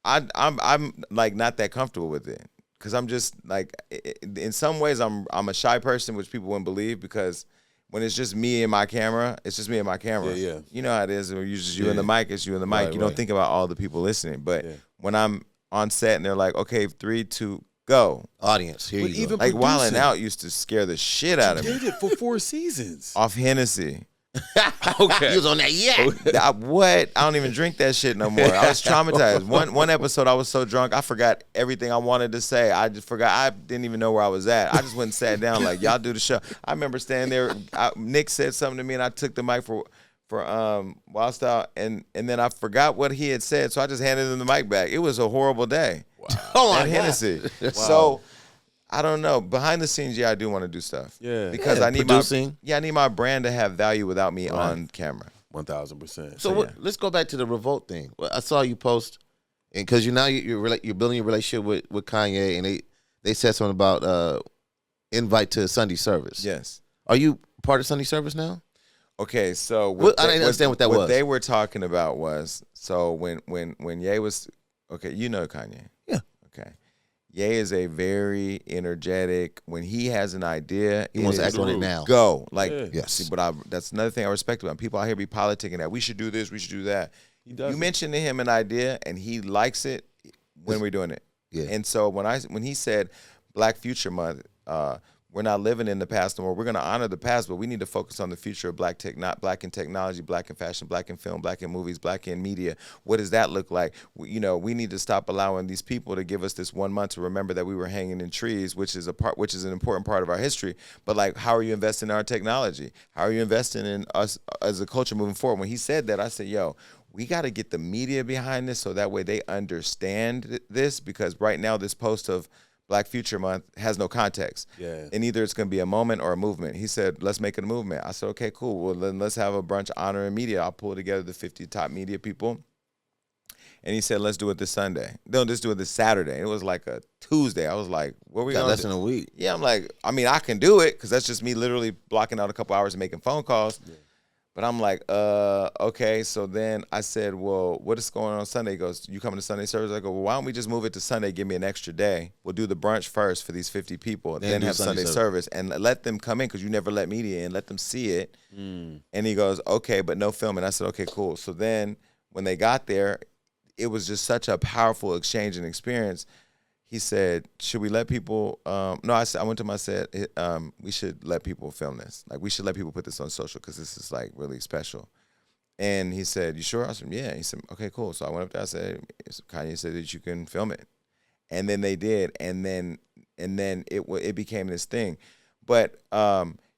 I'm like not that comfortable with it, because I'm just like, in some ways I'm a shy person, which people wouldn't believe, because when it's just me and my camera, it's just me and my camera. Yeah. You know how it is. When you and the mic, it's you and the mic. You don't think about all the people listening. But when I'm on set and they're like, okay, 3, 2, go. Audience, here you go. Like Wild 'N Out used to scare the shit out of me. You did it for 4 seasons. Off Hennessy. Okay. You was on that What? I don't even drink that shit no more. I was traumatized. One episode, I was so drunk, I forgot everything I wanted to say. I just forgot. I didn't even know where I was at. I just went and sat down like, y'all do the show. I remember standing there. Nick said something to me, and I took the mic for Wild Style, and then I forgot what he had said, so I just handed him the mic back. It was a horrible day. Wow. At Hennessy. Wow. So I don't know. Behind the scenes, I do want to do stuff. Yeah. Because I need I need my brand to have value without me on camera. 1,000%. So let's go back to the Revolt thing. I saw you post, and because you're building your relationship with Kanye, and they said something about invite to Sunday service. Yes. Are you part of Sunday service now? Okay, so I didn't understand what that was. What they were talking about was, so when Ye was, okay, you know Kanye. Yeah. Okay. Ye is a very energetic. When he has an idea, he wants to act on it now. Go. Like, yes. See, but that's another thing I respect about him. People out here be politicking that we should do this, we should do that. You mention to him an idea and he likes it when we're doing it. Yeah. And so when he said Black Future Month, we're not living in the past no more. We're going to honor the past, but we need to focus on the future of black in technology, black in fashion, black in film, black in movies, black in media. What does that look like? We need to stop allowing these people to give us this 1 month to remember that we were hanging in trees, which is an important part of our history. But like, how are you investing in our technology? How are you investing in us as a culture moving forward? When he said that, I said, yo, we got to get the media behind this so that way they understand this, because right now this post of Black Future Month has no context. Yeah. And either it's going to be a moment or a movement. He said, let's make it a movement. I said, okay, cool. Well, then let's have a brunch honoring media. I'll pull together the 50 top media people. And he said, let's do it this Sunday. No, let's do it this Saturday. It was like a Tuesday. I was like, what are we going to do? Less than a week. Yeah, I'm like, I mean, I can do it because that's just me literally blocking out a couple hours and making phone calls. Yeah. But I'm like, okay. So then I said, well, what is going on Sunday? He goes, you coming to Sunday service? I go, well, why don't we just move it to Sunday, give me an extra day. We'll do the brunch first for these 50 people, then have Sunday service and let them come in because you never let media in, let them see it. And he goes, okay, but no filming. I said, okay, cool. So then when they got there, it was just such a powerful exchange and experience. He said, should we let people, I went to him, I said, we should let people film this. Like, we should let people put this on social because this is, like, really special. And he said, you sure? I said, yeah. He said, okay, cool. So I went up there, I said, Kanye said that you can film it. And then they did. And then it became this thing. But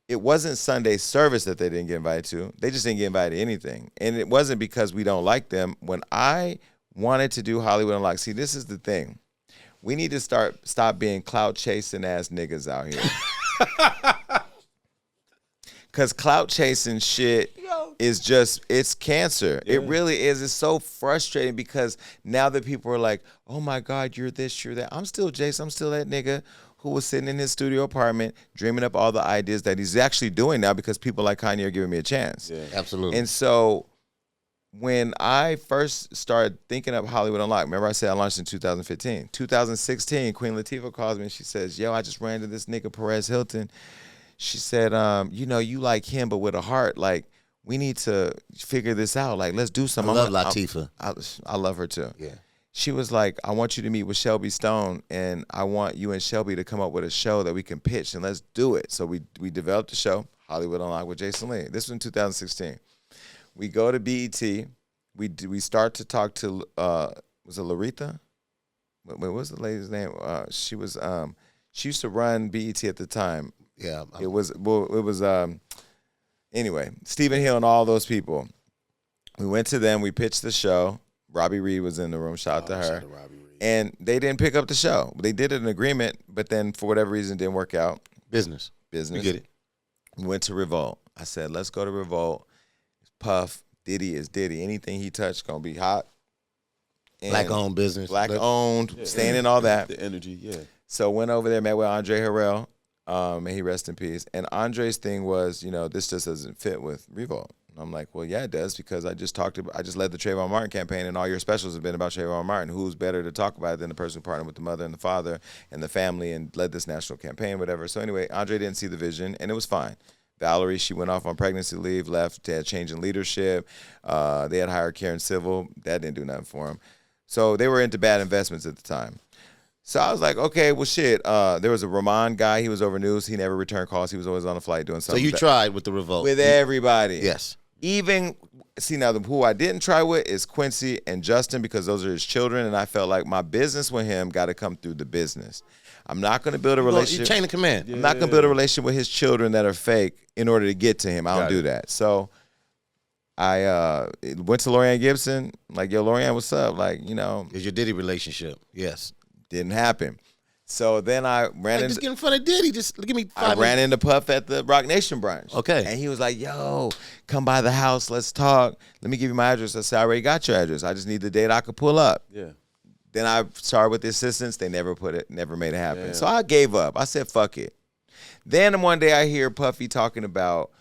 it wasn't Sunday service that they didn't get invited to. They just didn't get invited to anything. And it wasn't because we don't like them. When I wanted to do Hollywood Unlocked, see, this is the thing. We need to stop being clout chasing ass niggas out here. Cause clout chasing shit is just, it's cancer. Yeah. It really is. It's so frustrating because now that people are like, oh my God, you're this, you're that. I'm still Jason. I'm still that nigga who was sitting in his studio apartment dreaming up all the ideas that he's actually doing now because people like Kanye are giving me a chance. Yeah, absolutely. And so when I first started thinking of Hollywood Unlocked, remember I said I launched in 2015. 2016, Queen Latifah calls me and she says, yo, I just ran into this nigga Perez Hilton. She said, you like him, but with a heart. Like, we need to figure this out. Like, let's do something. I love Latifah. I love her too. Yeah. She was like, I want you to meet with Shelby Stone, and I want you and Shelby to come up with a show that we can pitch, and let's do it. So we developed a show, Hollywood Unlocked with Jason Lee. This was in 2016. We go to BET. We start to talk to was it Laretha? What was the lady's name? She used to run BET at the time. Yeah, it was anyway, Stephen Hill and all those people. We went to them. We pitched the show. Robbie Reed was in the room. Shout out to her. And they didn't pick up the show. They did an agreement, but then for whatever reason, it didn't work out. Business. You get it. We went to Revolt. I said, let's go to Revolt. Puff. Diddy is Diddy. Anything he touched gonna be hot. Black-owned business. Black-owned, staying in all that. The energy, yeah. So went over there, met with Andre Harrell. May he rest in peace. And Andre's thing was, this just doesn't fit with Revolt. And I'm like, well, yeah, it does, because I just led the Trayvon Martin campaign, and all your specials have been about Trayvon Martin. Who's better to talk about it than the person who partnered with the mother and the father and the family and led this national campaign, whatever. So anyway, Andre didn't see the vision, and it was fine. Valerie, she went off on pregnancy leave, left, they had change in leadership. They had hired Karen Civil. That didn't do nothing for him. So they were into bad investments at the time. So I was like, okay, well, shit. There was a Ramon guy. He was over news. He never returned calls. He was always on a flight doing something. So you tried with the Revolt. With everybody. Yes. Even, who I didn't try with is Quincy and Justin, because those are his children, and I felt like my business with him got to come through the business. I'm not going to build a relationship. Chain of command. I'm not going to build a relationship with his children that are fake in order to get to him. I don't do that. So I went to Lorianne Gibson, like, yo, Lorianne, what's up? Like, It's your Diddy relationship. Yes. Didn't happen. So then I ran into... Just get in front of Diddy. Just give me 5 minutes. I ran into Puff at the Rock Nation brunch. Okay. And he was like, yo, come by the house. Let's talk. Let me give you my address. I said, I already got your address. I just need the date I could pull up. Yeah. Then I started with the assistants. They never made it happen. Yeah. So I gave up. I said, fuck it. Then one day I hear Puffy talking about,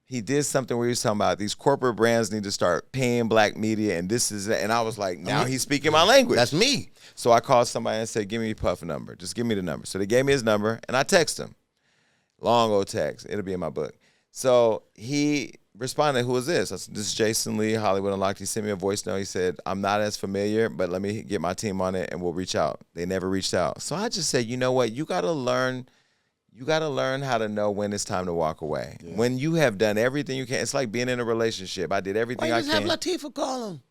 he did something where he was talking about these corporate brands need to start paying black media, and this is it. And I was like, now he's speaking my language. That's me. So I called somebody and said, give me Puff's number. Just give me the number. So they gave me his number, and I texted him. Long old text. It'll be in my book. So he responded, who is this? I said, this is Jason Lee, Hollywood Unlocked. He sent me a voice note. He said, I'm not as familiar, but let me get my team on it, and we'll reach out. They never reached out. So I just said, you know what? You got to learn you got to learn how to know when it's time to walk away. Yeah. When you have done everything you can, it's like being in a relationship. I did everything I can. Why you just have Latifah call him?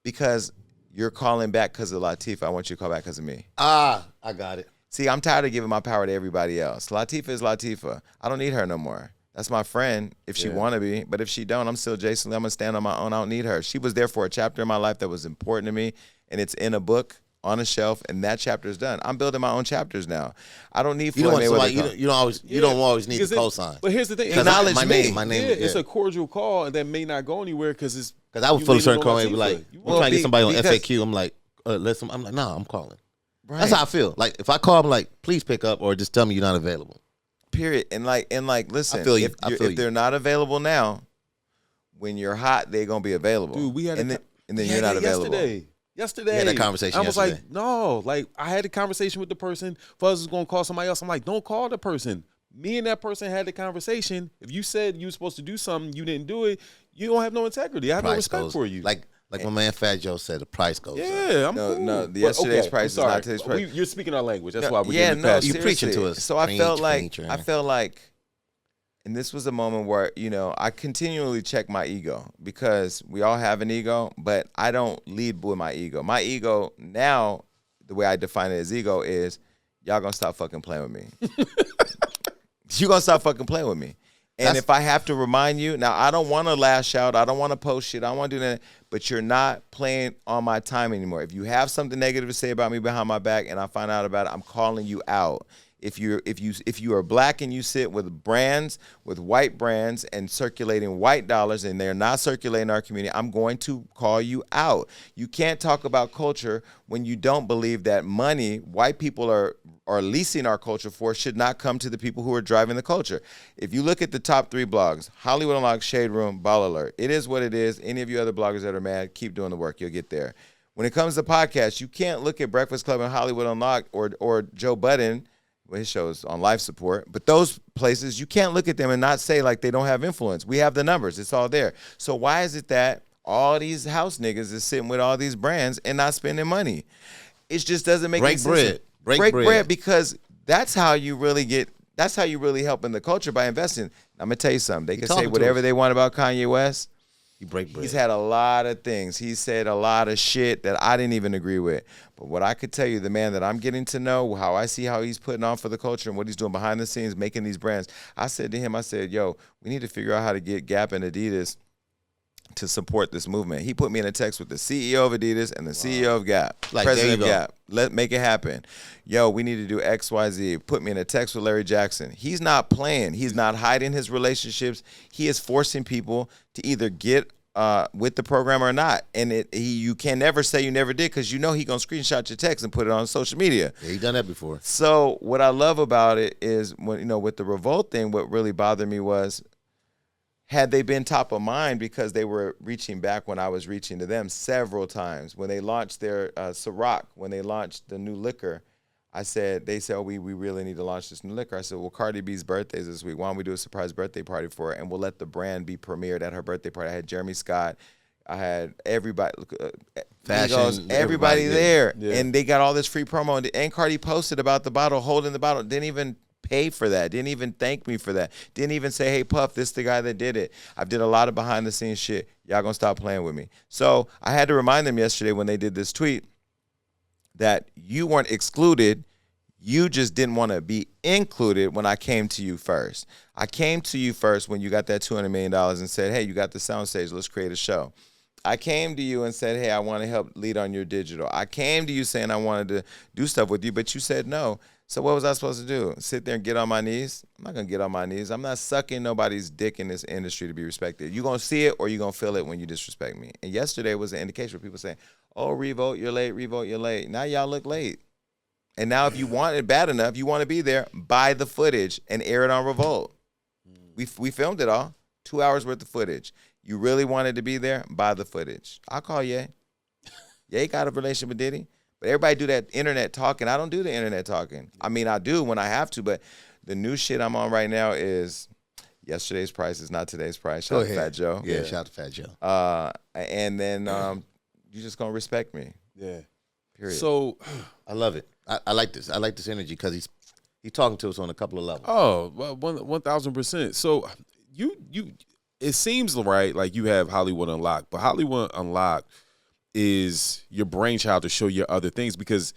Because you're calling back because of Latifah. I want you to call back because of me. I got it. See, I'm tired of giving my power to everybody else. Latifah is Latifah. I don't need her no more. That's my friend if she want to be. But if she don't, I'm still Jason Lee. I'm going to stand on my own. I don't need her. She was there for a chapter in my life that was important to me, and it's in a book on a shelf, and that chapter is done. I'm building my own chapters now. I don't need Floyd Mayweather. You don't always need the cosign. But here's the thing. Acknowledge my me. name. It's a cordial call, and that may not go anywhere because I would feel a certain call and be like, I'm trying to get somebody on because, FAQ. I'm like, listen. I'm like, nah, I'm calling. Right. That's how I feel. Like if I call, I'm like, please pick up or just tell me you're not available. Period. And listen, I feel you. If they're not available now, when you're hot, they're gonna be available. Dude, we had and then you're not available. Yesterday. We had that conversation. I was like, no, like I had a conversation with the person. Fuzz was gonna call somebody else. I'm like, don't call the person. Me and that person had the conversation. If you said you were supposed to do something, you didn't do it, you don't have no integrity. I have no respect for you. Like my man Fat Joe said, the price goes up. Yeah, I'm no, cool. No, yesterday's price is not today's price. You're speaking our language. That's why we're getting no, you preaching to us. So I felt like, and this was a moment where, I continually check my ego because we all have an ego, but I don't lead with my ego. My ego now, the way I define it as ego is, y'all gonna stop fucking playing with me. You gonna stop fucking playing with me. And if I have to remind you, now I don't want to lash out. I don't want to post shit. I don't want to do that. But you're not playing on my time anymore. If you have something negative to say about me behind my back and I find out about it, I'm calling you out. If you are black and you sit with brands, with white brands and circulating white dollars and they're not circulating our community, I'm going to call you out. You can't talk about culture when you don't believe that money white people are leasing our culture for should not come to the people who are driving the culture. If you look at the top 3 blogs, Hollywood Unlocked, Shade Room, Ball Alert, it is what it is. Any of you other bloggers that are mad, keep doing the work. You'll get there. When it comes to podcasts, you can't look at Breakfast Club and Hollywood Unlocked or Joe Budden. Well, his show's on life support, but those places, you can't look at them and not say like they don't have influence. We have the numbers. It's all there. So why is it that all these house niggas is sitting with all these brands and not spending money? It just doesn't make any sense. Break bread because that's how you really help in the culture by investing. I'm going to tell you something. They can say whatever they want about Kanye West. You break bread. He's had a lot of things. He said a lot of shit that I didn't even agree with. But what I could tell you, the man that I'm getting to know, how I see how he's putting on for the culture and what he's doing behind the scenes, making these brands. I said to him, yo, we need to figure out how to get Gap and Adidas to support this movement. He put me in a text with the CEO of Adidas and the CEO of Gap, president of Gap. Let's make it happen. Yo, we need to do X, Y, Z. Put me in a text with Larry Jackson. He's not playing. He's not hiding his relationships. He is forcing people to either get with the program or not. And you can never say you never did because he going to screenshot your text and put it on social media. Yeah, he done that before. So what I love about it is when with the Revolt thing, what really bothered me was had they been top of mind because they were reaching back when I was reaching to them several times. When they launched their Ciroc, when they launched the new liquor, they said, oh, we really need to launch this new liquor. I said, well, Cardi B's birthday is this week. Why don't we do a surprise birthday party for her? And we'll let the brand be premiered at her birthday party. I had Jeremy Scott. I had everybody, fashion, everybody there. Yeah. And they got all this free promo. And Cardi posted about the bottle, holding the bottle. Didn't even pay for that. Didn't even thank me for that. Didn't even say, hey, Puff, this is the guy that did it. I did a lot of behind the scenes shit. Y'all gonna stop playing with me. So I had to remind them yesterday when they did this tweet that you weren't excluded. You just didn't want to be included when I came to you first. I came to you first when you got that $200 million and said, hey, you got the soundstage. Let's create a show. I came to you and said, hey, I want to help lead on your digital. I came to you saying I wanted to do stuff with you, but you said no. So what was I supposed to do? Sit there and get on my knees? I'm not going to get on my knees. I'm not sucking nobody's dick in this industry to be respected. You're going to see it or you're going to feel it when you disrespect me. And yesterday was an indication of people saying, oh, Revolt, you're late. Revolt, you're late. Now y'all look late. And now if you want it bad enough, you want to be there, buy the footage and air it on Revolt. We filmed it all, 2 hours worth of footage. You really wanted to be there, buy the footage. I'll call Ye. Ye got a relationship with Diddy. But everybody do that internet talking. I don't do the internet talking. I mean, I do when I have to, but the new shit I'm on right now is yesterday's price is not today's price. Shout out to Fat Joe. Yeah, shout out to Fat Joe. And then you just going to respect me. Yeah. Period. So I love it. I like this. I like this energy because He's talking to us on a couple of levels. Oh, well, 1,000%. So you, it seems right like you have Hollywood Unlocked, but Hollywood Unlocked is your brainchild to show your other things because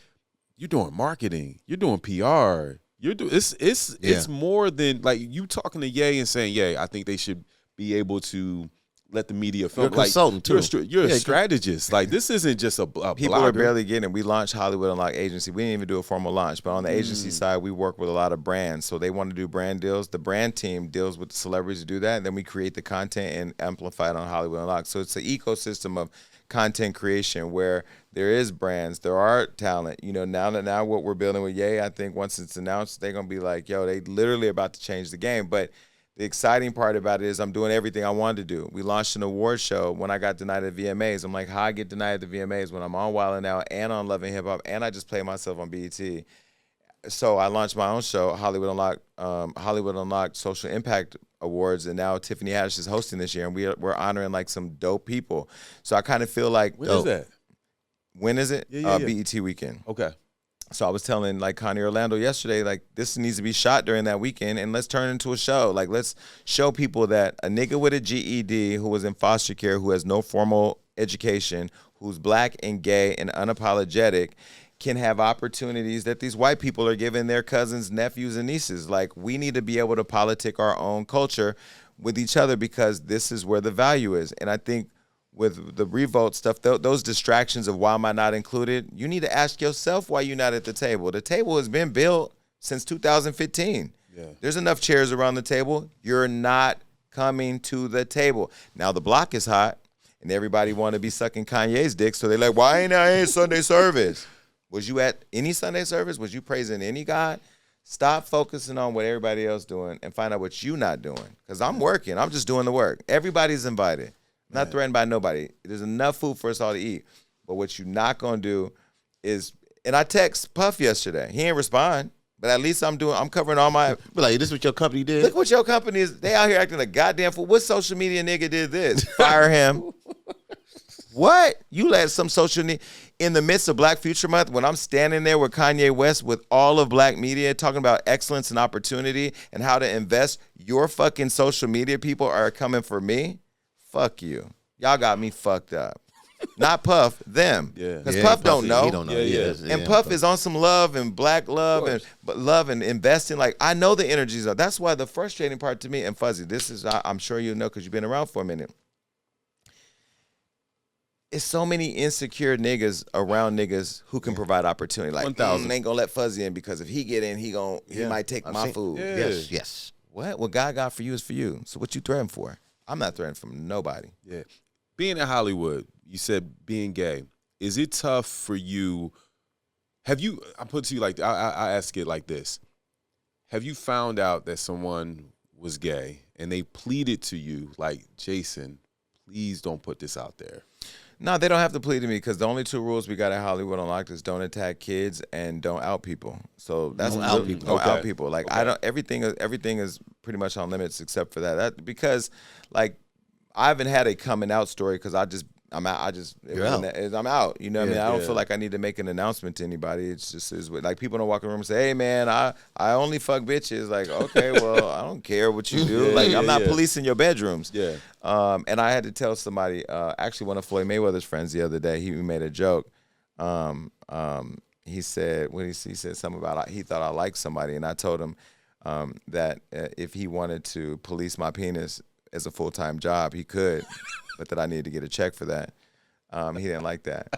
you're doing marketing, you're doing PR, it's more than like you talking to Ye and saying, Ye, I think they should be able to let the media film. You're a consultant too. You're a strategist. Like this isn't just a people blogger. are barely getting it. We launched Hollywood Unlocked Agency. We didn't even do a formal launch, but on the agency side, we work with a lot of brands. So they want to do brand deals. The brand team deals with the celebrities to do that, and then we create the content and amplify it on Hollywood Unlocked. So it's an ecosystem of content creation where there is brands, there are talent. You know, now what we're building with Ye, I think once it's announced, they're gonna be like, yo, they literally about to change the game. But the exciting part about it is I'm doing everything I wanted to do. We launched an award show when I got denied at the VMAs. I'm like, how I get denied at the VMAs when I'm on Wild 'N Out and on Love and Hip Hop and I just play myself on BET. So I launched my own show, Hollywood Unlocked Social Impact Awards, and now Tiffany Haddish is hosting this year, and we're honoring like some dope people. So I kind of feel like When is that? When is it? Yeah. BET weekend. Okay. So I was telling like Kanye Orlando yesterday, like this needs to be shot during that weekend and let's turn it into a show. Like let's show people that a nigga with a GED who was in foster care, who has no formal education, who's black and gay and unapologetic can have opportunities that these white people are giving their cousins, nephews, and nieces. Like we need to be able to politic our own culture with each other because this is where the value is. And I think with the Revolt stuff, those distractions of why am I not included, you need to ask yourself why you're not at the table. The table has been built since 2015. Yeah. There's enough chairs around the table. You're not coming to the table. Now the block is hot, and everybody want to be sucking Kanye's dick, so they're like, why ain't I in Sunday service? Was you at any Sunday service? Was you praising any God? Stop focusing on what everybody else doing and find out what you not doing. Because I'm working. I'm just doing the work. Everybody's invited. Not threatened by nobody. There's enough food for us all to eat. But what you're not going to do is, and I text Puff yesterday. He ain't respond, but at least I'm covering all my. But like, this is what your company did? Look what your company is. They out here acting a goddamn fool. What social media nigga did this? Fire him. What? You let some social media, in the midst of Black Future Month, when I'm standing there with Kanye West with all of black media talking about excellence and opportunity and how to invest, your fucking social media people are coming for me? Fuck you. Y'all got me fucked up. Not Puff, them. Yeah. Because Puff don't know. He don't know. And Puff is on some love and black love and investing. Like, I know the energies are. That's why the frustrating part to me, and Fuzzy, this is, I'm sure you know because you've been around for a minute. It's so many insecure niggas around niggas who can provide opportunity. Like, 1,000 ain't gonna let Fuzzy in because if he get in, he might take my food. Yeah. Yes. What God got for you is for you. So what you threatening for? I'm not threatening from nobody. Yeah. Being in Hollywood, you said being gay. Is it tough for you? I put it to you like, I ask it like this. Have you found out that someone was gay and they pleaded to you like, Jason, please don't put this out there? No, they don't have to plead to me because the only two rules we got at Hollywood Unlocked is don't attack kids and don't out people. So that's don't out people. Don't out people. Like I don't. Everything is pretty much on limits except for that. Because like I haven't had a coming out story because I'm out. I'm out. You know what I mean? I don't feel like I need to make an announcement to anybody. It's just like people don't walk in the room and say, "Hey man, I only fuck bitches." Like, okay, well, I don't care what you do. I'm not policing your bedrooms. Yeah. And I had to tell somebody, actually one of Floyd Mayweather's friends the other day. He made a joke. He said he said something about he thought I liked somebody, and I told him that if he wanted to police my penis as a full-time job, he could. But that I needed to get a check for that. He didn't like that.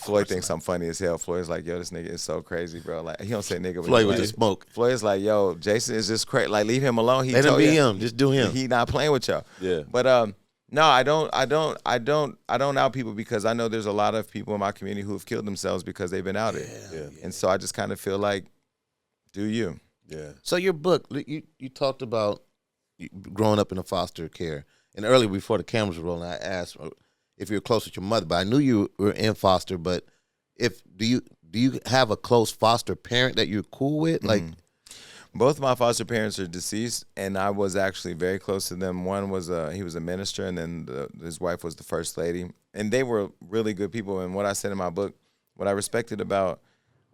Floyd thinks I'm funny as hell. Floyd's like, yo, this nigga is so crazy, bro. Like he don't say nigga. Floyd with the smoke. Floyd's like, yo, Jason is just crazy. Like leave him alone. Let him be him. Just do him. He not playing with y'all. Yeah. But no, I don't out people because I know there's a lot of people in my community who have killed themselves because they've been outed. Yeah. And so I just kind of feel like, do you? Yeah. So your book, you talked about growing up in a foster care. And earlier, before the cameras were rolling, I asked if you were close with your mother. But I knew you were in foster. But do you have a close foster parent that you're cool with? Like, both my foster parents are deceased, and I was actually very close to them. One was he was a minister, and then his wife was the first lady, and they were really good people. And what I said in my book, what I respected about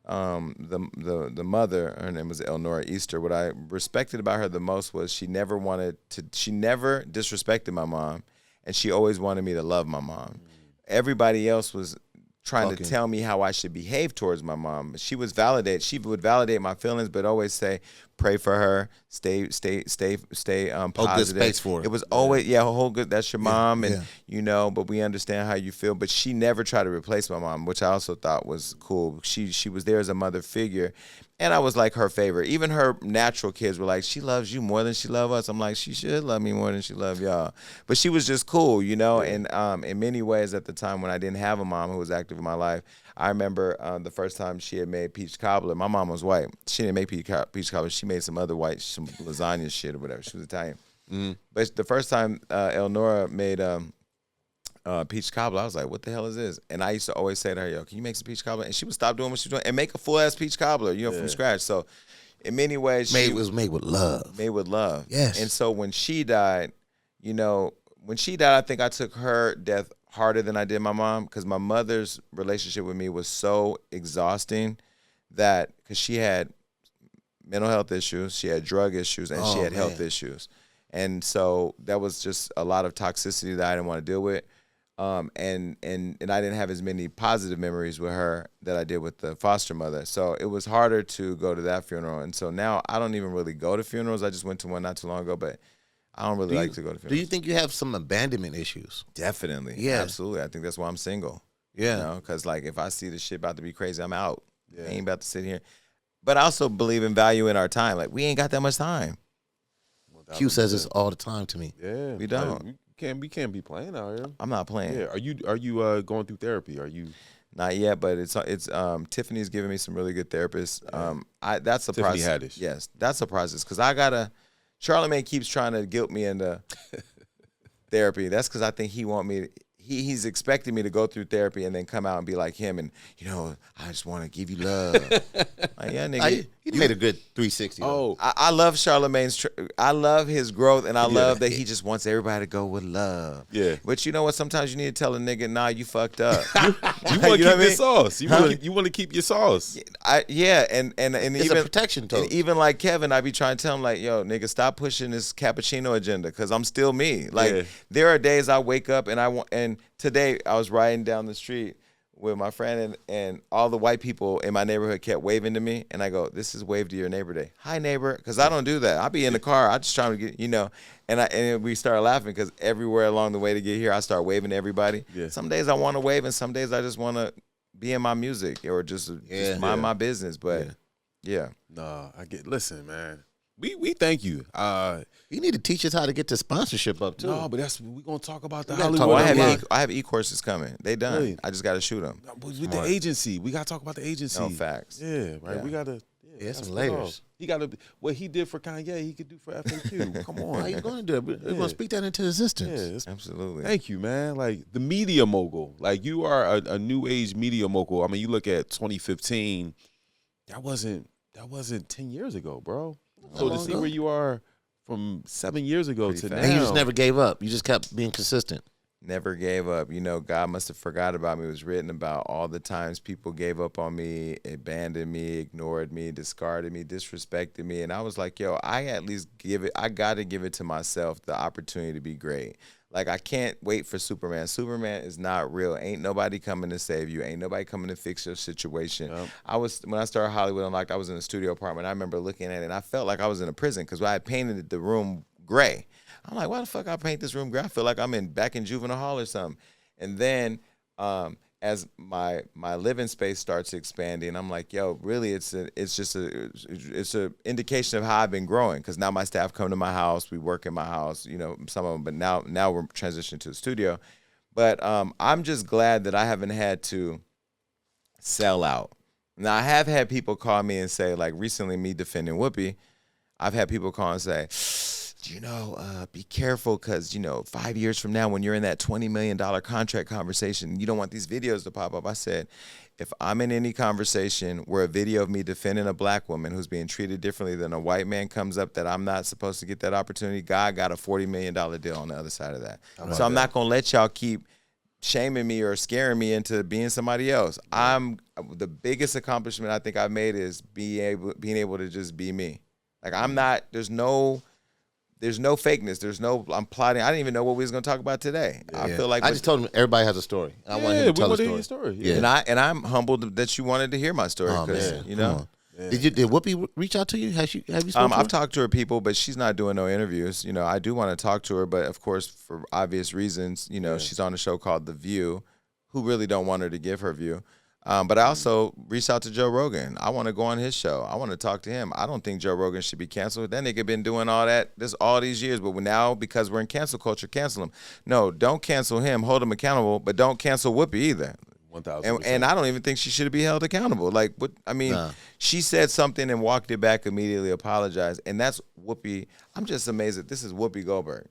the mother, her name was Elnora Easter. What I respected about her the most was she never disrespected my mom, and she always wanted me to love my mom. Everybody else was trying to tell me how I should behave towards my mom. She would validate my feelings, but always say, pray for her, stay positive. Good space for her. It was always, hold good, that's your mom, and but we understand how you feel. But she never tried to replace my mom, which I also thought was cool. She was there as a mother figure, and I was like her favorite. Even her natural kids were like, she loves you more than she loves us. I'm like, she should love me more than she loves y'all. But she was just cool, and in many ways at the time when I didn't have a mom who was active in my life, I remember the first time she had made peach cobbler. My mom was white. She didn't make peach cobbler. She made some other white, some lasagna shit or whatever. She was Italian. But the first time Elnora made peach cobbler, I was like, what the hell is this? And I used to always say to her, yo, can you make some peach cobbler? And she would stop doing what she was doing and make a full-ass peach cobbler, from scratch. So in many ways, it was made with love. Made with love. Yes. And so when she died, I think I took her death harder than I did my mom, because my mother's relationship with me was so exhausting that, because she had mental health issues, she had drug issues, and she had health issues. And so that was just a lot of toxicity that I didn't want to deal with. And I didn't have as many positive memories with her that I did with the foster mother. So it was harder to go to that funeral. And so now I don't even really go to funerals. I just went to one not too long ago, but I don't really like to go to funerals. Do you think you have some abandonment issues? Definitely. Yeah. Absolutely. I think that's why I'm single. Yeah. Because like if I see the shit about to be crazy, I'm out. Yeah. I ain't about to sit here. But I also believe in value in our time. Like, we ain't got that much time. Q says this all the time to me. Yeah. We don't. We can't be playing out here. I'm not playing. Yeah. Are you going through therapy? Are you? Not yet, but it's Tiffany's giving me some really good therapists. Yeah. That's the Tiffany process. Haddish. Yes, that's the process, because Charlamagne keeps trying to guilt me into therapy. That's because I think he want me. He's expecting me to go through therapy and then come out and be like him, and I just want to give you love. Like, yeah, nigga, he made a good 360. I love Charlamagne's. I love his growth, and I love that he just wants everybody to go with love. Yeah. But you know what? Sometimes you need to tell a nigga, nah, you fucked up. You want to keep your sauce. You want to keep your sauce. And it's even a protection tool. And even like Kevin, I be trying to tell him like, yo, nigga, stop pushing this cappuccino agenda, because I'm still me. Like, there are days I wake up and today I was riding down the street with my friend, and all the white people in my neighborhood kept waving to me, and I go, this is wave to your neighbor day. Hi, neighbor, because I don't do that. I be in the car, I just trying to get, and we started laughing, because everywhere along the way to get here, I start waving to everybody. Yeah. Some days I want to wave, and some days I just want to be in my music or just mind my business. But No, listen, man. We thank you. You need to teach us how to get the sponsorship up too. No, but we're gonna talk about the Hollywood. I have e-courses coming. They done. Really? I just got to shoot them. With the agency, we gotta talk about the agency. No, facts. Yeah, right. Yeah. We gotta. Yeah, some layers. He got what he did for Kanye, he could do for FAQ. Come on. How you gonna do it? We're gonna speak that into existence. Yeah, absolutely. Thank you, man. Like, the media mogul. Like, you are a new age media mogul. I mean, you look at 2015. That wasn't 10 years ago, bro. So to see where you are from 7 years ago to now. And you just never gave up. You just kept being consistent. Never gave up. God must have forgot about me. It was written about all the times people gave up on me, abandoned me, ignored me, discarded me, disrespected me. And I was like, yo, I got to give it to myself the opportunity to be great. Like, I can't wait for Superman. Superman is not real. Ain't nobody coming to save you. Ain't nobody coming to fix your situation. Yep. When I started Hollywood, I was in a studio apartment. I remember looking at it, and I felt like I was in a prison, because I had painted the room gray. I'm like, why the fuck I paint this room gray? I feel like I'm back in juvenile hall or something. And then as my living space starts expanding, I'm like, yo, really, it's a indication of how I've been growing, because now my staff come to my house, we work in my house, some of them, but now we're transitioning to the studio. But I'm just glad that I haven't had to sell out. Now, I have had people call me and say, like, recently, me defending Whoopi, I've had people call and say, be careful, because, 5 years from now, when you're in that $20 million contract conversation, you don't want these videos to pop up. I said, if I'm in any conversation where a video of me defending a black woman who's being treated differently than a white man comes up, that I'm not supposed to get that opportunity, God got a $40 million deal on the other side of that. I'm not going to let y'all keep shaming me or scaring me into being somebody else. I'm the biggest accomplishment I think I've made is being able to just be me. Like I'm not. There's no fakeness. I'm plotting. I didn't even know what we was gonna talk about today. Yeah. I feel like I just told him everybody has a story. I want him to tell a story. Yeah. And I'm humbled that you wanted to hear my story because you know. Yeah. Did Whoopi reach out to you? Have you spoken to her? I've talked to her people, but she's not doing no interviews. You know, I do want to talk to her, but of course, for obvious reasons, you know, she's on a show called The View, who really don't want her to give her view. But I also reached out to Joe Rogan. I want to go on his show. I want to talk to him. I don't think Joe Rogan should be canceled. That nigga been doing all these years, but now because we're in cancel culture, cancel him. No, don't cancel him. Hold him accountable, but don't cancel Whoopi either. 1,000%. And I don't even think she should be held accountable. Like, what? I mean, she said something and walked it back, immediately apologized, and that's Whoopi. I'm just amazed that this is Whoopi Goldberg,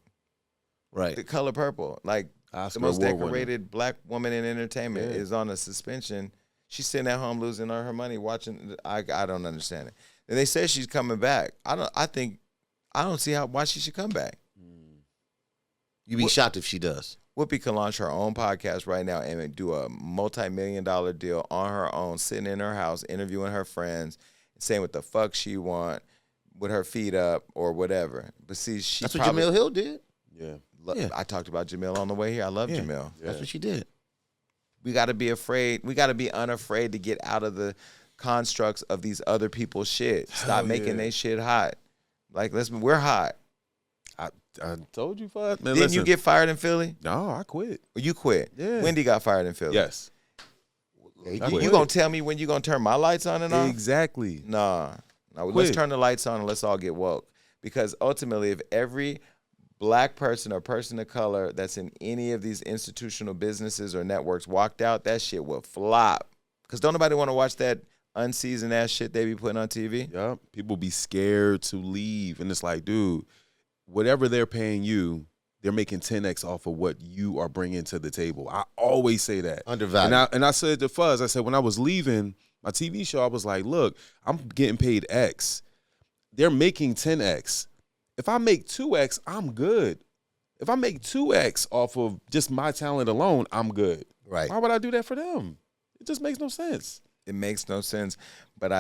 right? The Color Purple, like Oscar the most decorated winner. black woman in entertainment, is on a suspension. She's sitting at home losing all her money watching. I don't understand it. And they say she's coming back. I don't see why she should come back. You'd be shocked if she does. Whoopi can launch her own podcast right now and do a multi-million-dollar deal on her own, sitting in her house, interviewing her friends, saying what the fuck she want, with her feet up or whatever. But see, that's what Jamil Hill did. Yeah. I talked about Jamil on the way here. I love Jamil. Yeah. That's what she did. We got to be afraid. We got to be unafraid to get out of the constructs of these other people's shit. Stop making their shit hot. Like, we're hot. I told you, Fud. Man, Didn't you get fired in Philly? No, I quit. You quit. Yeah. Wendy got fired in Philly. Yes. You gonna tell me when you gonna turn my lights on and off? Exactly. Nah. Let's turn the lights on and let's all get woke. Because ultimately, if every black person or person of color that's in any of these institutional businesses or networks walked out, that shit will flop. Because don't nobody want to watch that unseasoned ass shit they be putting on TV. Yeah. People be scared to leave. And it's like, dude, whatever they're paying you, they're making 10x off of what you are bringing to the table. I always say that. Undervalued. And I said to Fuzz, I said, when I was leaving my TV show, I was like, look, I'm getting paid X. They're making 10x. If I make 2x, I'm good. If I make 2x off of just my talent alone, I'm good. Right. Why would I do that for them? It just makes no sense. It makes no sense, but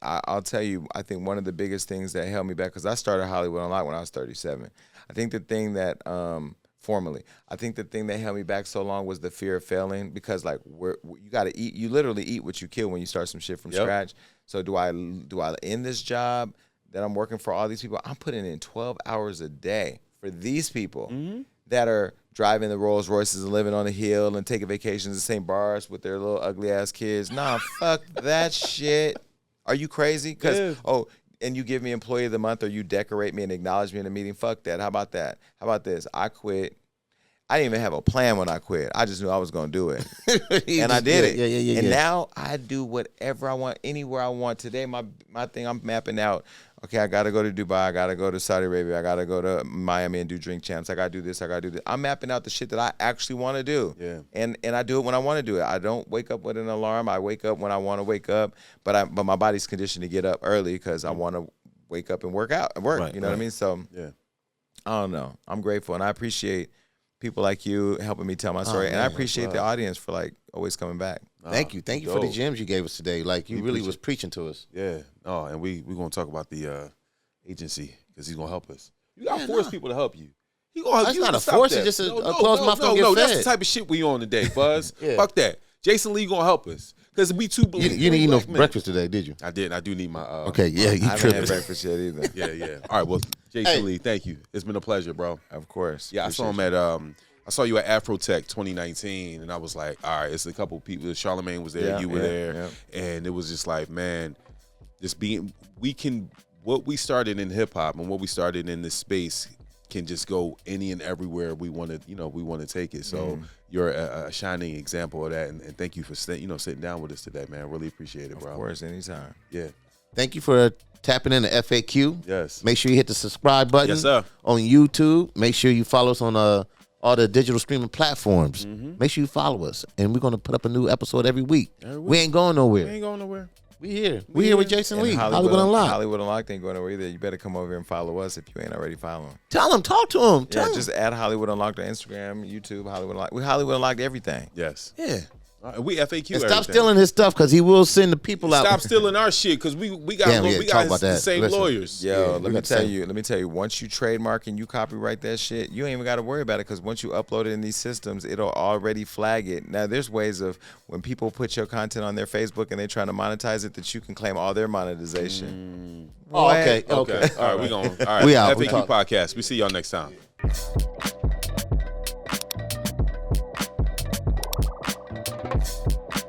I'll tell you, I think one of the biggest things that held me back, because I started Hollywood Unlocked when I was 37. I think the thing that I think the thing that held me back so long was the fear of failing, because like you got to eat, you literally eat what you kill when you start some shit from scratch. So do I end this job that I'm working for all these people? I'm putting in 12 hours a day for these people that are driving the Rolls Royces and living on the hill and taking vacations in St. Bart's with their little ugly ass kids. Nah, fuck that shit. Are you crazy? Because and you give me Employee of the Month, or you decorate me and acknowledge me in a meeting. Fuck that. How about that? How about this? I quit. I didn't even have a plan when I quit. I just knew I was going to do it. And I did it. Yeah. And now I do whatever I want, anywhere I want. Today, my thing, I'm mapping out, okay, I got to go to Dubai. I got to go to Saudi Arabia. I got to go to Miami and do drink champs. I got to do this. I got to do this. I'm mapping out the shit that I actually want to do. Yeah. And I do it when I want to do it. I don't wake up with an alarm. I wake up when I want to wake up. But my body's conditioned to get up early because I want to wake up and work out and work. You know what I mean? So, I don't know. I'm grateful, and I appreciate people like you helping me tell my story, and I appreciate the audience for like always coming back. Thank you for the gems you gave us today. Like you really was preaching to us. Yeah. Oh, and we're gonna talk about the agency, because he's gonna help us. You gotta force people to help you. He gonna help you. That's not a force. It's just a closed mouth gonna get fed. That's the type of shit we on today, Buzz. Fuck that. Jason Lee gonna help us, because we too believe. You didn't eat no breakfast today, did you? I didn't. I do need my. Okay, yeah, you I haven't had breakfast yet either. Yeah. All right, well, Jason Lee, thank you. It's been a pleasure, bro. Of course. Yeah, I saw him at I saw you at Afrotech 2019, and I was like, all right, it's a couple people. Charlamagne was there, you were there, and it was just like, man, what we started in hip hop and what we started in this space can just go any and everywhere we want to take it. So you're a shining example of that, and thank you for sitting down with us today, man. Really appreciate it, bro. Of course, anytime. Yeah. Thank you for tapping in the FAQ. Yes. Make sure you hit the subscribe button. Yes, sir. On YouTube. Make sure you follow us on all the digital streaming platforms. Make sure you follow us, and we're gonna put up a new episode every week. We ain't going nowhere. We here. We here with Jason Lee. Hollywood Unlocked. Hollywood Unlocked ain't going nowhere either. You better come over here and follow us if you ain't already following. Tell them. Talk to them. Just add Hollywood Unlocked on Instagram, YouTube, Hollywood Unlocked. We Hollywood Unlocked everything. Yes. Yeah. We FAQ. And everything. stop stealing his stuff because he will send the people out. Stop stealing our shit because we got Damn, we talk got about the that. same Listen. lawyers. Yo, let me tell you. Once you trademark and you copyright that shit, you ain't even got to worry about it because once you upload it in these systems, it'll already flag it. Now, there's ways of when people put your content on their Facebook and they're trying to monetize it that you can claim all their monetization. Oh, okay. Okay. All right, we going. All right. We out. FAQ podcast. We see y'all next time.